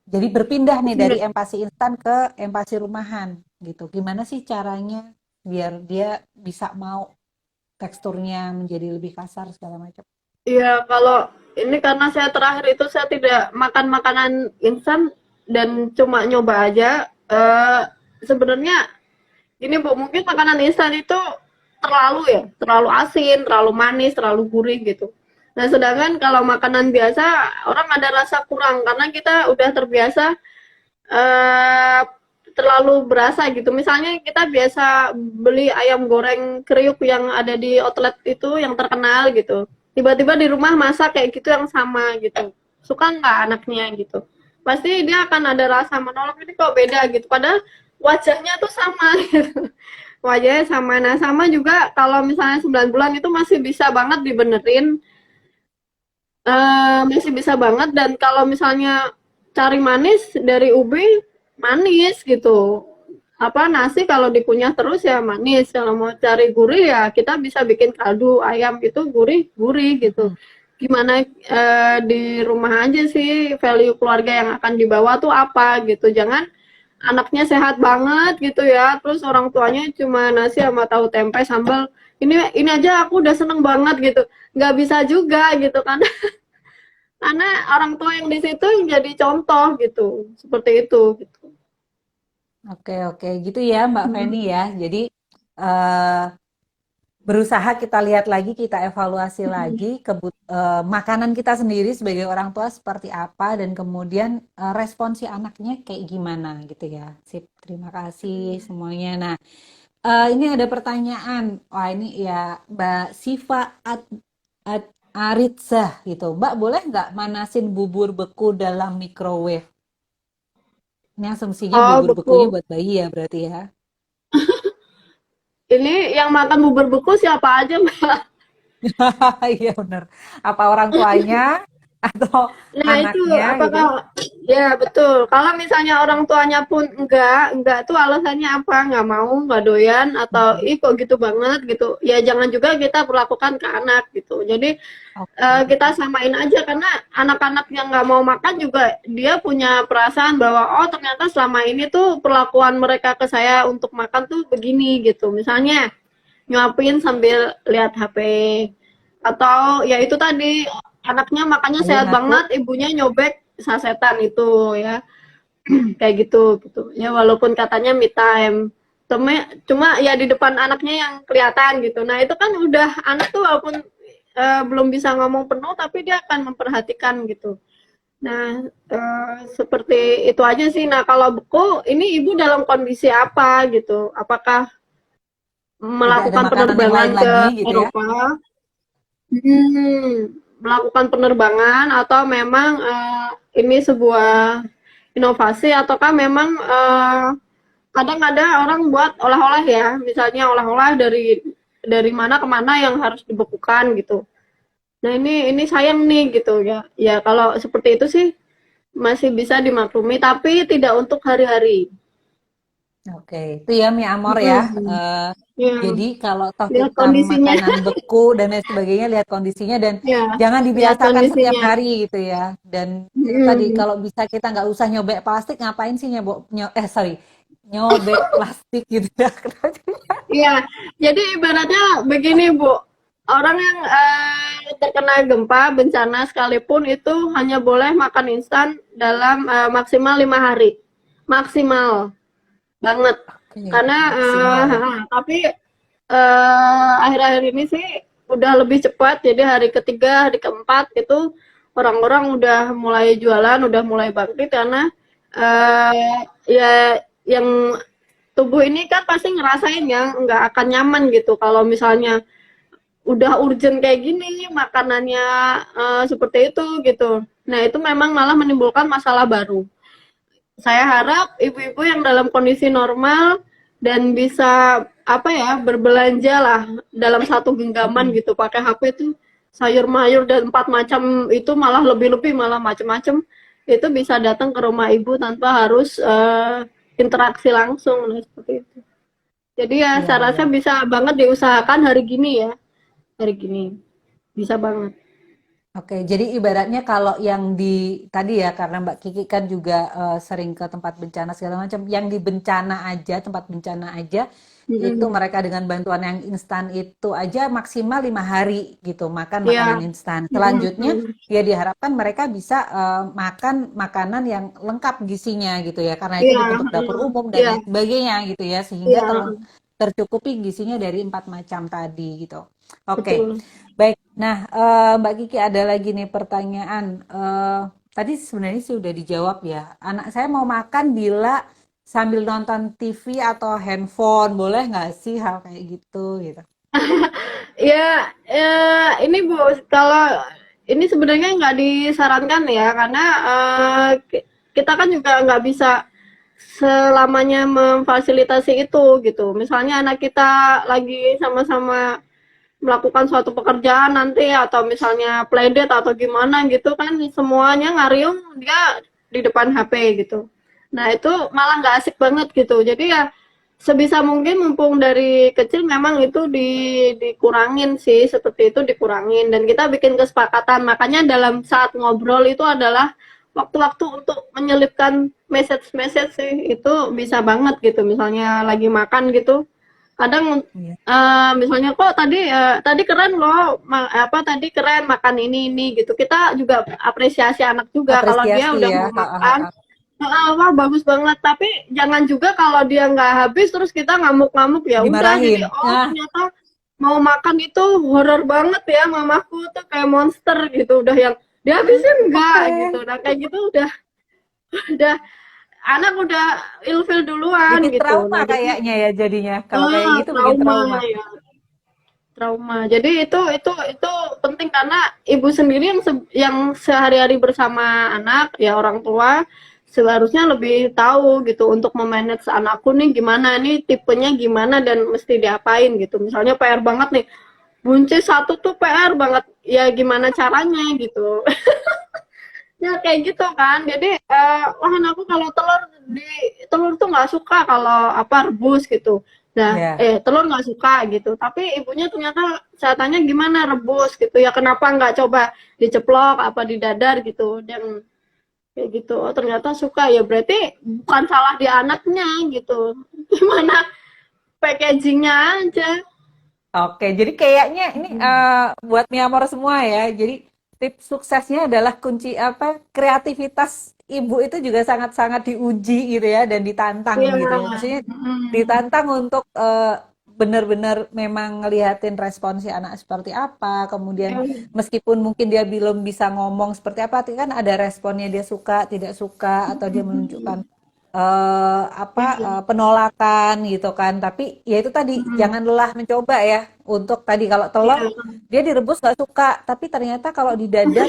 Jadi berpindah nih dari empasi instan ke empasi rumahan gitu. Gimana sih caranya biar dia bisa mau teksturnya menjadi lebih kasar segala macam? Iya, kalau ini karena saya terakhir itu saya tidak makan makanan instan dan cuma nyoba aja. Sebenarnya ini Bu, mungkin makanan instan itu terlalu ya, terlalu asin, terlalu manis, terlalu gurih gitu. Nah, sedangkan kalau makanan biasa orang ada rasa kurang karena kita udah terbiasa eh, terlalu berasa gitu. Misalnya kita biasa beli ayam goreng kriuk yang ada di outlet itu yang terkenal gitu. Tiba-tiba di rumah masak kayak gitu yang sama gitu. Suka nggak anaknya gitu. Pasti dia akan ada rasa menolak ini kok beda gitu. Padahal wajahnya tuh sama gitu. Wajahnya sama. Nah sama juga kalau misalnya 9 bulan itu masih bisa banget dibenerin. Masih bisa banget dan kalau misalnya cari manis dari ubi manis gitu. Apa nasi kalau dikunyah terus ya manis. Kalau mau cari gurih ya kita bisa bikin kaldu ayam itu gurih-gurih gitu. Mhm. Gimana di rumah aja sih value keluarga yang akan dibawa tuh apa gitu. Jangan anaknya sehat banget gitu ya. Terus orang tuanya cuma nasi sama tahu tempe sambal. Ini aja aku udah seneng banget gitu. Nggak bisa juga gitu kan karena orang tua yang di situ jadi contoh gitu seperti itu gitu. Oke, oke, gitu ya Mbak Feni Hmm. ya. Jadi eh, berusaha kita lihat lagi, kita evaluasi lagi makanan kita sendiri sebagai orang tua seperti apa dan kemudian respon si anaknya kayak gimana gitu ya. Sip, terima kasih semuanya. Nah, ini ada pertanyaan. Wah, ini ya Mbak Siva Aritzah gitu. Mbak boleh nggak manasin bubur beku dalam microwave? Ini asumsinya Oh bubur bekunya beku, buat bayi ya berarti ya. ini yang makan bubur beku siapa aja mbak? Iya bener. Apa orang tuanya atau Nah itu anaknya gitu? apakah ya betul. Kalau misalnya orang tuanya pun enggak tuh alasannya apa? Nggak mau, nggak doyan atau Mhm. ih kok gitu banget gitu. Ya jangan juga kita perlakukan ke anak gitu. Jadi Oke. kita samain aja karena anak-anak yang nggak mau makan juga dia punya perasaan bahwa oh ternyata selama ini tuh perlakuan mereka ke saya untuk makan tuh begini gitu. Misalnya nyuapin sambil lihat HP atau ya itu tadi anaknya makannya Lalu sehat ngaku, banget ibunya nyobek sasetan itu ya kayak gitu gitu ya walaupun katanya me time cuma ya di depan anaknya yang kelihatan gitu nah itu kan udah anak tuh walaupun belum bisa ngomong penuh tapi dia akan memperhatikan gitu nah seperti itu aja sih nah kalau beku ini ibu dalam kondisi apa gitu apakah tidak ada melakukan makanan yang penerbangan lain ke lagi gitu ya. Eropa melakukan penerbangan atau memang ini sebuah inovasi ataukah memang kadang ada orang buat olah-olah ya, misalnya olah-olah dari mana ke mana yang harus dibekukan gitu. Nah ini sayang nih gitu ya. Ya kalau seperti itu sih masih bisa dimaklumi, tapi tidak untuk hari-hari. Oke, itu ya mie amor ya. Hmm, Eh, ya jadi kalau toh lihat kita kondisinya, makanan beku dan lain sebagainya, lihat kondisinya dan ya jangan lihat dibiasakan setiap kondisinya. hari gitu ya. Dan itu tadi Hmm. kalau bisa kita nggak usah nyobek plastik, ngapain sih sorry, nyobek plastik gitu ya. Iya, jadi ibaratnya begini Bu, orang yang terkena gempa, bencana sekalipun itu hanya boleh makan instan dalam maksimal 5 hari, maksimal banget. Oke, Karena maksimal ya. tapi akhir-akhir ini sih udah lebih cepat. Jadi hari ketiga, hari keempat itu orang-orang udah mulai jualan, udah mulai bangkit karena ya yang tubuh ini kan pasti ngerasain ya nggak akan nyaman gitu kalau misalnya udah urgent kayak gini makanannya seperti itu gitu. Nah itu memang malah menimbulkan masalah baru. Saya harap ibu-ibu yang dalam kondisi normal dan bisa apa ya berbelanja lah dalam satu genggaman Mm-mm. gitu pakai HP itu sayur mayur dan 4 macam itu malah lebih-lebih malah macam-macam itu bisa datang ke rumah ibu tanpa harus interaksi langsung nah, seperti itu. Jadi ya Iya, saya iya. rasa bisa banget diusahakan hari gini ya hari gini bisa banget. Oke, jadi ibaratnya kalau yang di tadi ya, karena Mbak Kiki kan juga sering ke tempat bencana segala macam, yang di bencana aja, tempat bencana aja, itu Mm-mm. mereka dengan bantuan yang instan itu aja maksimal 5 hari gitu, makan makanan Ya. instan. Selanjutnya Mm-mm. ya diharapkan mereka bisa makan makanan yang lengkap gizinya gitu ya, karena itu Iya, dibentuk dapur umum dan iya, lain sebagainya gitu ya, sehingga iya, tercukupi gizinya dari 4 macam tadi gitu. Oke. betul. Baik, nah Mbak Kiki ada lagi nih pertanyaan. Tadi sebenarnya sih udah dijawab ya. Anak saya mau makan bila sambil nonton TV atau handphone, boleh nggak sih hal kayak gitu gitu? Ya, ini Bu, kalau ini sebenarnya nggak disarankan ya, karena kita kan juga nggak bisa selamanya memfasilitasi itu gitu. Misalnya anak kita lagi sama-sama melakukan suatu pekerjaan nanti atau misalnya playdate atau gimana gitu kan semuanya ngariung dia di depan HP gitu. Nah itu malah nggak asik banget gitu. Jadi ya sebisa mungkin mumpung dari kecil memang itu dikurangin sih seperti itu dikurangin dan kita bikin kesepakatan makanya dalam saat ngobrol itu adalah waktu-waktu untuk menyelipkan message-message sih itu bisa banget gitu misalnya lagi makan gitu kadang Iya. misalnya kok tadi keren loh apa tadi keren makan ini gitu kita juga apresiasi anak juga kalau dia Apresiasi udah ya. mau Ha, ha, makan ha. wah bagus banget tapi jangan juga kalau dia nggak habis terus kita ngamuk-ngamuk ya udah Dimarahin. jadi oh Nah, ternyata mau makan itu horor banget ya mamaku tuh kayak monster gitu udah yang dihabisin enggak oke. gitu nah kayak gitu udah anak udah ilfil duluan Bikin gitu trauma nah jadi kayaknya ya jadinya. Kalau kayak gitu bikin trauma trauma. ya trauma. Jadi itu penting karena ibu sendiri yang sehari-hari bersama anak ya orang tua seharusnya lebih tahu gitu untuk memanage anakku nih gimana nih tipenya gimana dan mesti diapain gitu. Misalnya PR banget nih. Buncis satu tuh PR banget. Ya gimana caranya gitu. Ya kayak gitu kan. Jadi wah aku kalau telur tuh nggak suka kalau apa rebus gitu. Nah, Ya. telur nggak suka gitu. Tapi ibunya ternyata saya tanya gimana rebus gitu ya. Kenapa nggak coba diceplok apa di dadar gitu. Dan kayak gitu. Oh ternyata suka ya. Berarti bukan salah di anaknya gitu. Gimana packagingnya aja. Oke, jadi kayaknya ini buat Miamor semua ya. Jadi tips suksesnya adalah kunci apa? Kreativitas ibu itu juga sangat-sangat diuji gitu ya dan ditantang Iya. gitu ya. Maksudnya Mm, ditantang untuk benar-benar memang ngelihatin respon si anak seperti apa. Kemudian iya. meskipun mungkin dia belum bisa ngomong seperti apa, tapi kan ada responnya dia suka, tidak suka atau dia menunjukkan penolakan gitu kan. Tapi ya itu tadi Mm, jangan lelah mencoba ya. Untuk tadi kalau telur iya. dia direbus nggak suka, tapi ternyata kalau di dadar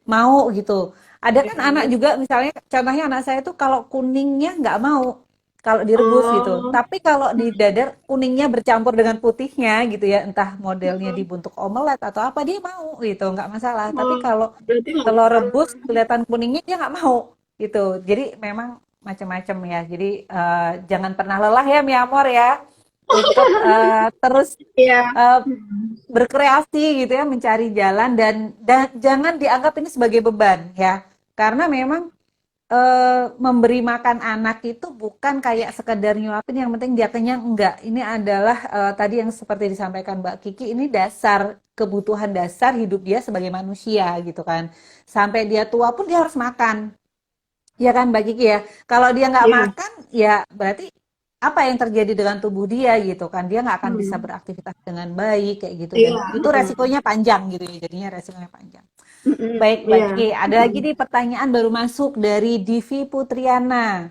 mau gitu. Ada kan anak Iya. juga misalnya contohnya anak saya tuh kalau kuningnya nggak mau kalau direbus gitu. Oh. Tapi kalau di dadar kuningnya bercampur dengan putihnya gitu ya, entah modelnya dibentuk omelet atau apa dia mau gitu, nggak masalah. Tapi Oh, kalau berarti nggak telur bisa. rebus kelihatan kuningnya dia nggak mau gitu. Jadi memang macam-macam ya. Jadi jangan pernah lelah ya Mi Amor ya untuk terus Iya. eh, berkreasi gitu ya, mencari jalan dan jangan dianggap ini sebagai beban ya. Karena memang memberi makan anak itu bukan kayak sekedar nyuapin yang penting dia kenyang, enggak. Ini adalah tadi yang seperti disampaikan Mbak Kiki, ini dasar kebutuhan dasar hidup dia sebagai manusia gitu kan. Sampai dia tua pun dia harus makan. Ya kan Mbak Kiki ya. Kalau dia nggak Iya. makan, ya berarti apa yang terjadi dengan tubuh dia gitu kan. Dia nggak akan bisa Hmm. beraktivitas dengan baik kayak gitu. Iya. Dan itu resikonya panjang gitu ya. Jadinya resikonya panjang. Mm-mm. Baik Mbak Iya. Kiki, ada lagi Mm-mm. nih pertanyaan baru masuk dari Divi Putriana.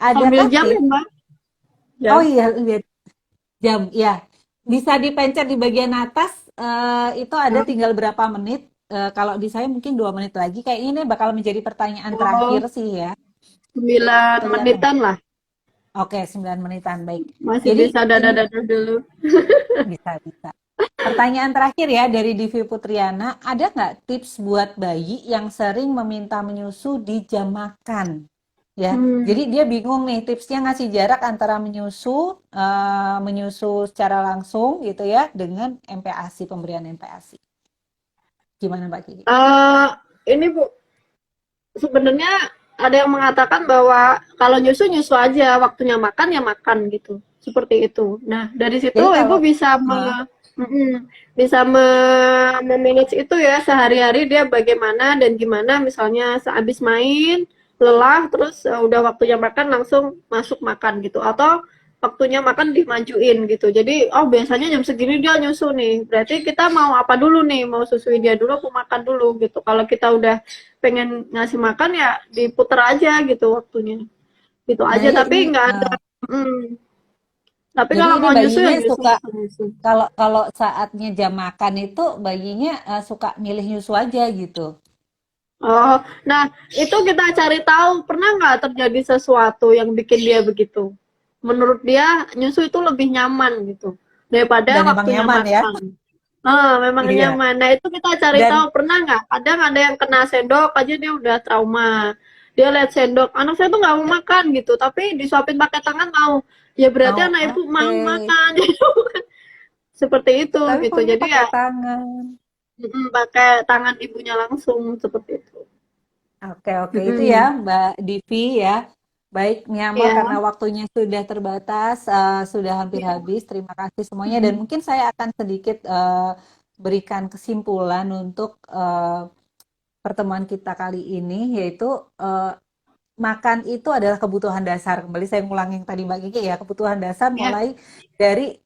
Ambil Adakah jam ya, tips? Mbak? Oh Jam. iya, lihat jam. Ya, bisa dipencet di bagian atas. Itu ada tinggal berapa menit. Kalau di saya mungkin 2 menit lagi. Kayak ini bakal menjadi pertanyaan terakhir Oh, sih ya. 9 Kelihatan. menitan lah. Oke, 9 menitan, baik. Masih Jadi bisa ini dada-dada dulu. bisa. Pertanyaan terakhir ya dari Divi Putriana, ada nggak tips buat bayi yang sering meminta menyusu di jam makan? Ya, Hmm. jadi dia bingung nih tipsnya ngasih jarak antara menyusu secara langsung gitu ya, dengan MPASI, pemberian MPASI. Gimana Mbak Kiki? Eh, ini Bu, sebenarnya ada yang mengatakan bahwa kalau nyusu nyusu aja, waktunya makan ya makan gitu. Seperti itu. Nah, dari situ Jadi ibu kalau bisa uh, bisa memanage itu ya sehari-hari dia bagaimana dan gimana misalnya sehabis main lelah terus udah waktunya makan langsung masuk makan gitu atau waktunya makan dimajuin gitu. Jadi oh biasanya jam segini dia nyusu nih. Berarti kita mau apa dulu nih? Mau susui dia dulu aku makan dulu gitu. Kalau kita udah pengen ngasih makan ya diputer aja gitu waktunya. Gitu nah aja ya ini tapi nggak ada tapi jadi kalau ini mau nyusu ya bayinya nyusu suka langsung nyusu. kalau kalau saatnya jam makan itu bayinya suka milih nyusu aja gitu. Oh, nah itu kita cari tahu pernah nggak terjadi sesuatu yang bikin dia begitu? Menurut dia nyusu itu lebih nyaman gitu daripada Dan emang waktunya nyaman ya. makan. Ah, memang Iya. nyaman. Nah itu kita cari tahu Dan pernah nggak? Kadang ada yang kena sendok aja dia udah trauma. Dia lihat sendok, anak saya tuh nggak mau makan gitu, tapi disuapin pakai tangan mau. Ya berarti mau anak ibu oke. mau makan. Seperti itu Tapi gitu. maunya Jadi pakai ya tangan. pakai tangan ibunya langsung seperti itu. Oke, oke. Itu ya, Mm-mm. Mbak Divi ya. Baik, Myanmar Iya. karena waktunya sudah terbatas, sudah hampir Iya. habis. Terima kasih semuanya. Dan Mm. mungkin saya akan sedikit berikan kesimpulan untuk pertemuan kita kali ini, yaitu eh, makan itu adalah kebutuhan dasar. Kembali saya ngulang yang tadi Mbak Kiki ya, kebutuhan dasar Ya. mulai dari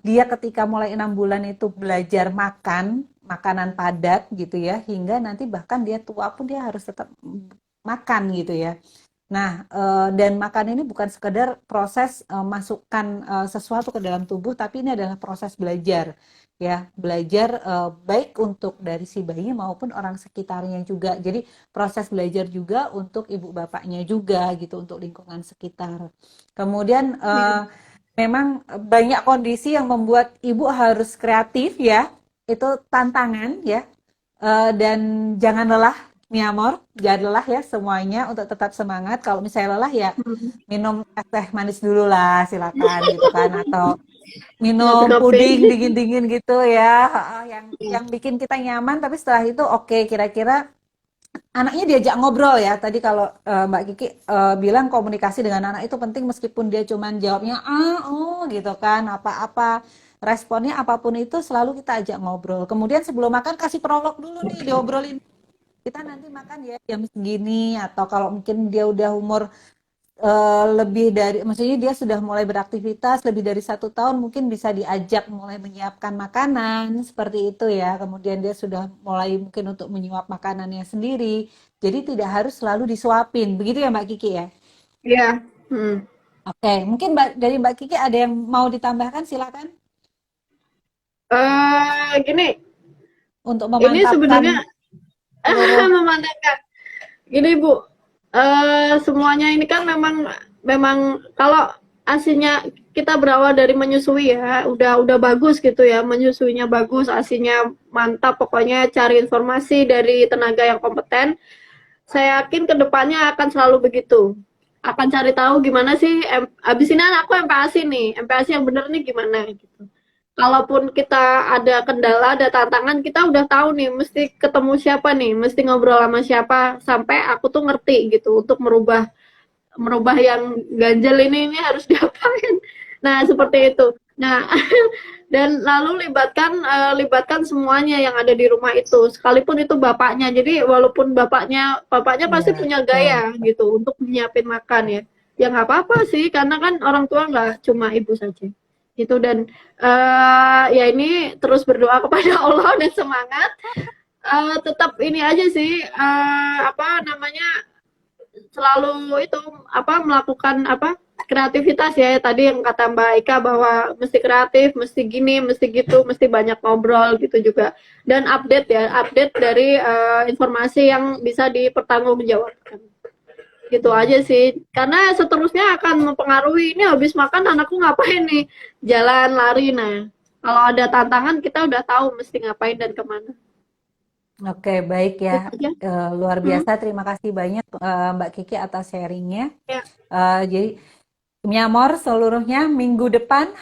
dia ketika mulai 6 bulan itu belajar makan, makanan padat gitu ya, hingga nanti bahkan dia tua pun dia harus tetap makan gitu ya. Nah, dan makan ini bukan sekedar proses masukkan sesuatu ke dalam tubuh, tapi ini adalah proses belajar, ya, belajar baik untuk dari si bayi maupun orang sekitarnya juga. Jadi proses belajar juga untuk ibu bapaknya juga gitu, untuk lingkungan sekitar. Kemudian Ya. memang banyak kondisi yang membuat ibu harus kreatif ya, itu tantangan ya. Dan jangan lelah, Miamor, jangan lelah ya semuanya untuk tetap semangat. Kalau misalnya lelah ya Hmm. minum es teh manis dulu lah, silakan gitu kan, atau minum Ngopi-ngopi. puding dingin-dingin gitu ya, yang bikin kita nyaman. Tapi setelah itu oke, kira-kira anaknya diajak ngobrol ya. Tadi kalau Mbak Kiki bilang komunikasi dengan anak itu penting meskipun dia cuman jawabnya oh gitu kan, apa-apa responnya apapun itu selalu kita ajak ngobrol. Kemudian sebelum makan kasih prolog dulu nih, diobrolin kita nanti makan ya jam segini, atau kalau mungkin dia udah umur lebih dari, maksudnya dia sudah mulai beraktivitas lebih dari 1 tahun, mungkin bisa diajak mulai menyiapkan makanan seperti itu ya. Kemudian dia sudah mulai mungkin untuk menyuap makanannya sendiri. Jadi tidak harus selalu disuapin. Begitu ya Mbak Kiki ya? Iya. Hmm. Oke, mungkin dari Mbak Kiki ada yang mau ditambahkan, silakan Gini, untuk ini memantapkan sebenarnya seluruh. memandangkan. Gini Bu, semuanya ini kan memang memang kalau asinya kita berawal dari menyusui ya, udah bagus gitu ya, menyusuinya bagus, asinya mantap, pokoknya cari informasi dari tenaga yang kompeten. Saya yakin kedepannya akan selalu begitu. Akan cari tahu gimana sih, abis ini aku MPASI nih, MPASI yang bener nih gimana gitu. kalaupun kita ada kendala, ada tantangan, kita udah tahu nih mesti ketemu siapa nih, mesti ngobrol sama siapa sampai aku tuh ngerti gitu untuk merubah merubah yang ganjel ini harus diapain. Nah, seperti itu. Nah, dan lalu libatkan semuanya yang ada di rumah itu, sekalipun itu bapaknya. Jadi walaupun bapaknya pasti Iya, punya betul. gaya gitu untuk menyiapin makan ya. Ya nggak apa-apa sih, karena kan orang tua nggak cuma ibu saja. Itu dan ya ini terus berdoa kepada Allah dan semangat. Tetap ini aja sih apa namanya selalu itu apa melakukan apa kreativitas ya tadi yang kata Mbak Ika bahwa mesti kreatif, mesti gini, mesti gitu, mesti banyak ngobrol gitu juga dan update ya, update dari informasi yang bisa dipertanggungjawabkan. Gitu Hmm. aja sih. Karena seterusnya akan mempengaruhi ini habis makan anakku ngapain nih? Jalan, lari. Nah, kalau ada tantangan kita udah tahu mesti ngapain dan kemana. Oke, baik ya. Gitu aja. Luar Hmm, biasa. Terima kasih banyak Mbak Kiki atas sharingnya. ya. Jadi Myanmar seluruhnya minggu depan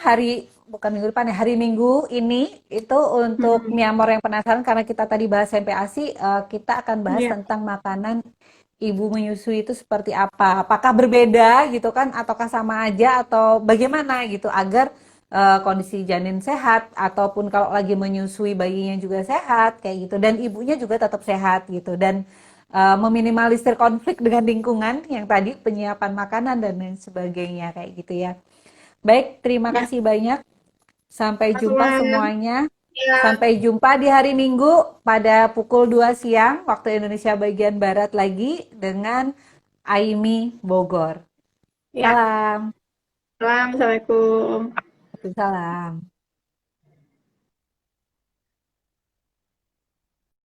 bukan minggu depan ya, hari Minggu ini itu untuk Hmm, Myanmar yang penasaran karena kita tadi bahas MPASI, kita akan bahas ya. tentang makanan ibu menyusui itu seperti apa. Apakah berbeda gitu kan ataukah sama aja atau bagaimana gitu agar kondisi janin sehat ataupun kalau lagi menyusui bayinya juga sehat kayak gitu dan ibunya juga tetap sehat gitu dan meminimalisir konflik dengan lingkungan yang tadi penyiapan makanan dan lain sebagainya kayak gitu ya. Baik, terima Ya, kasih banyak. Sampai jumpa sama. semuanya. Ya, Sampai jumpa di hari Minggu pada pukul 2 siang waktu Indonesia bagian Barat lagi dengan Aimi Bogor. ya. Salam. Salam, assalamualaikum. Salam.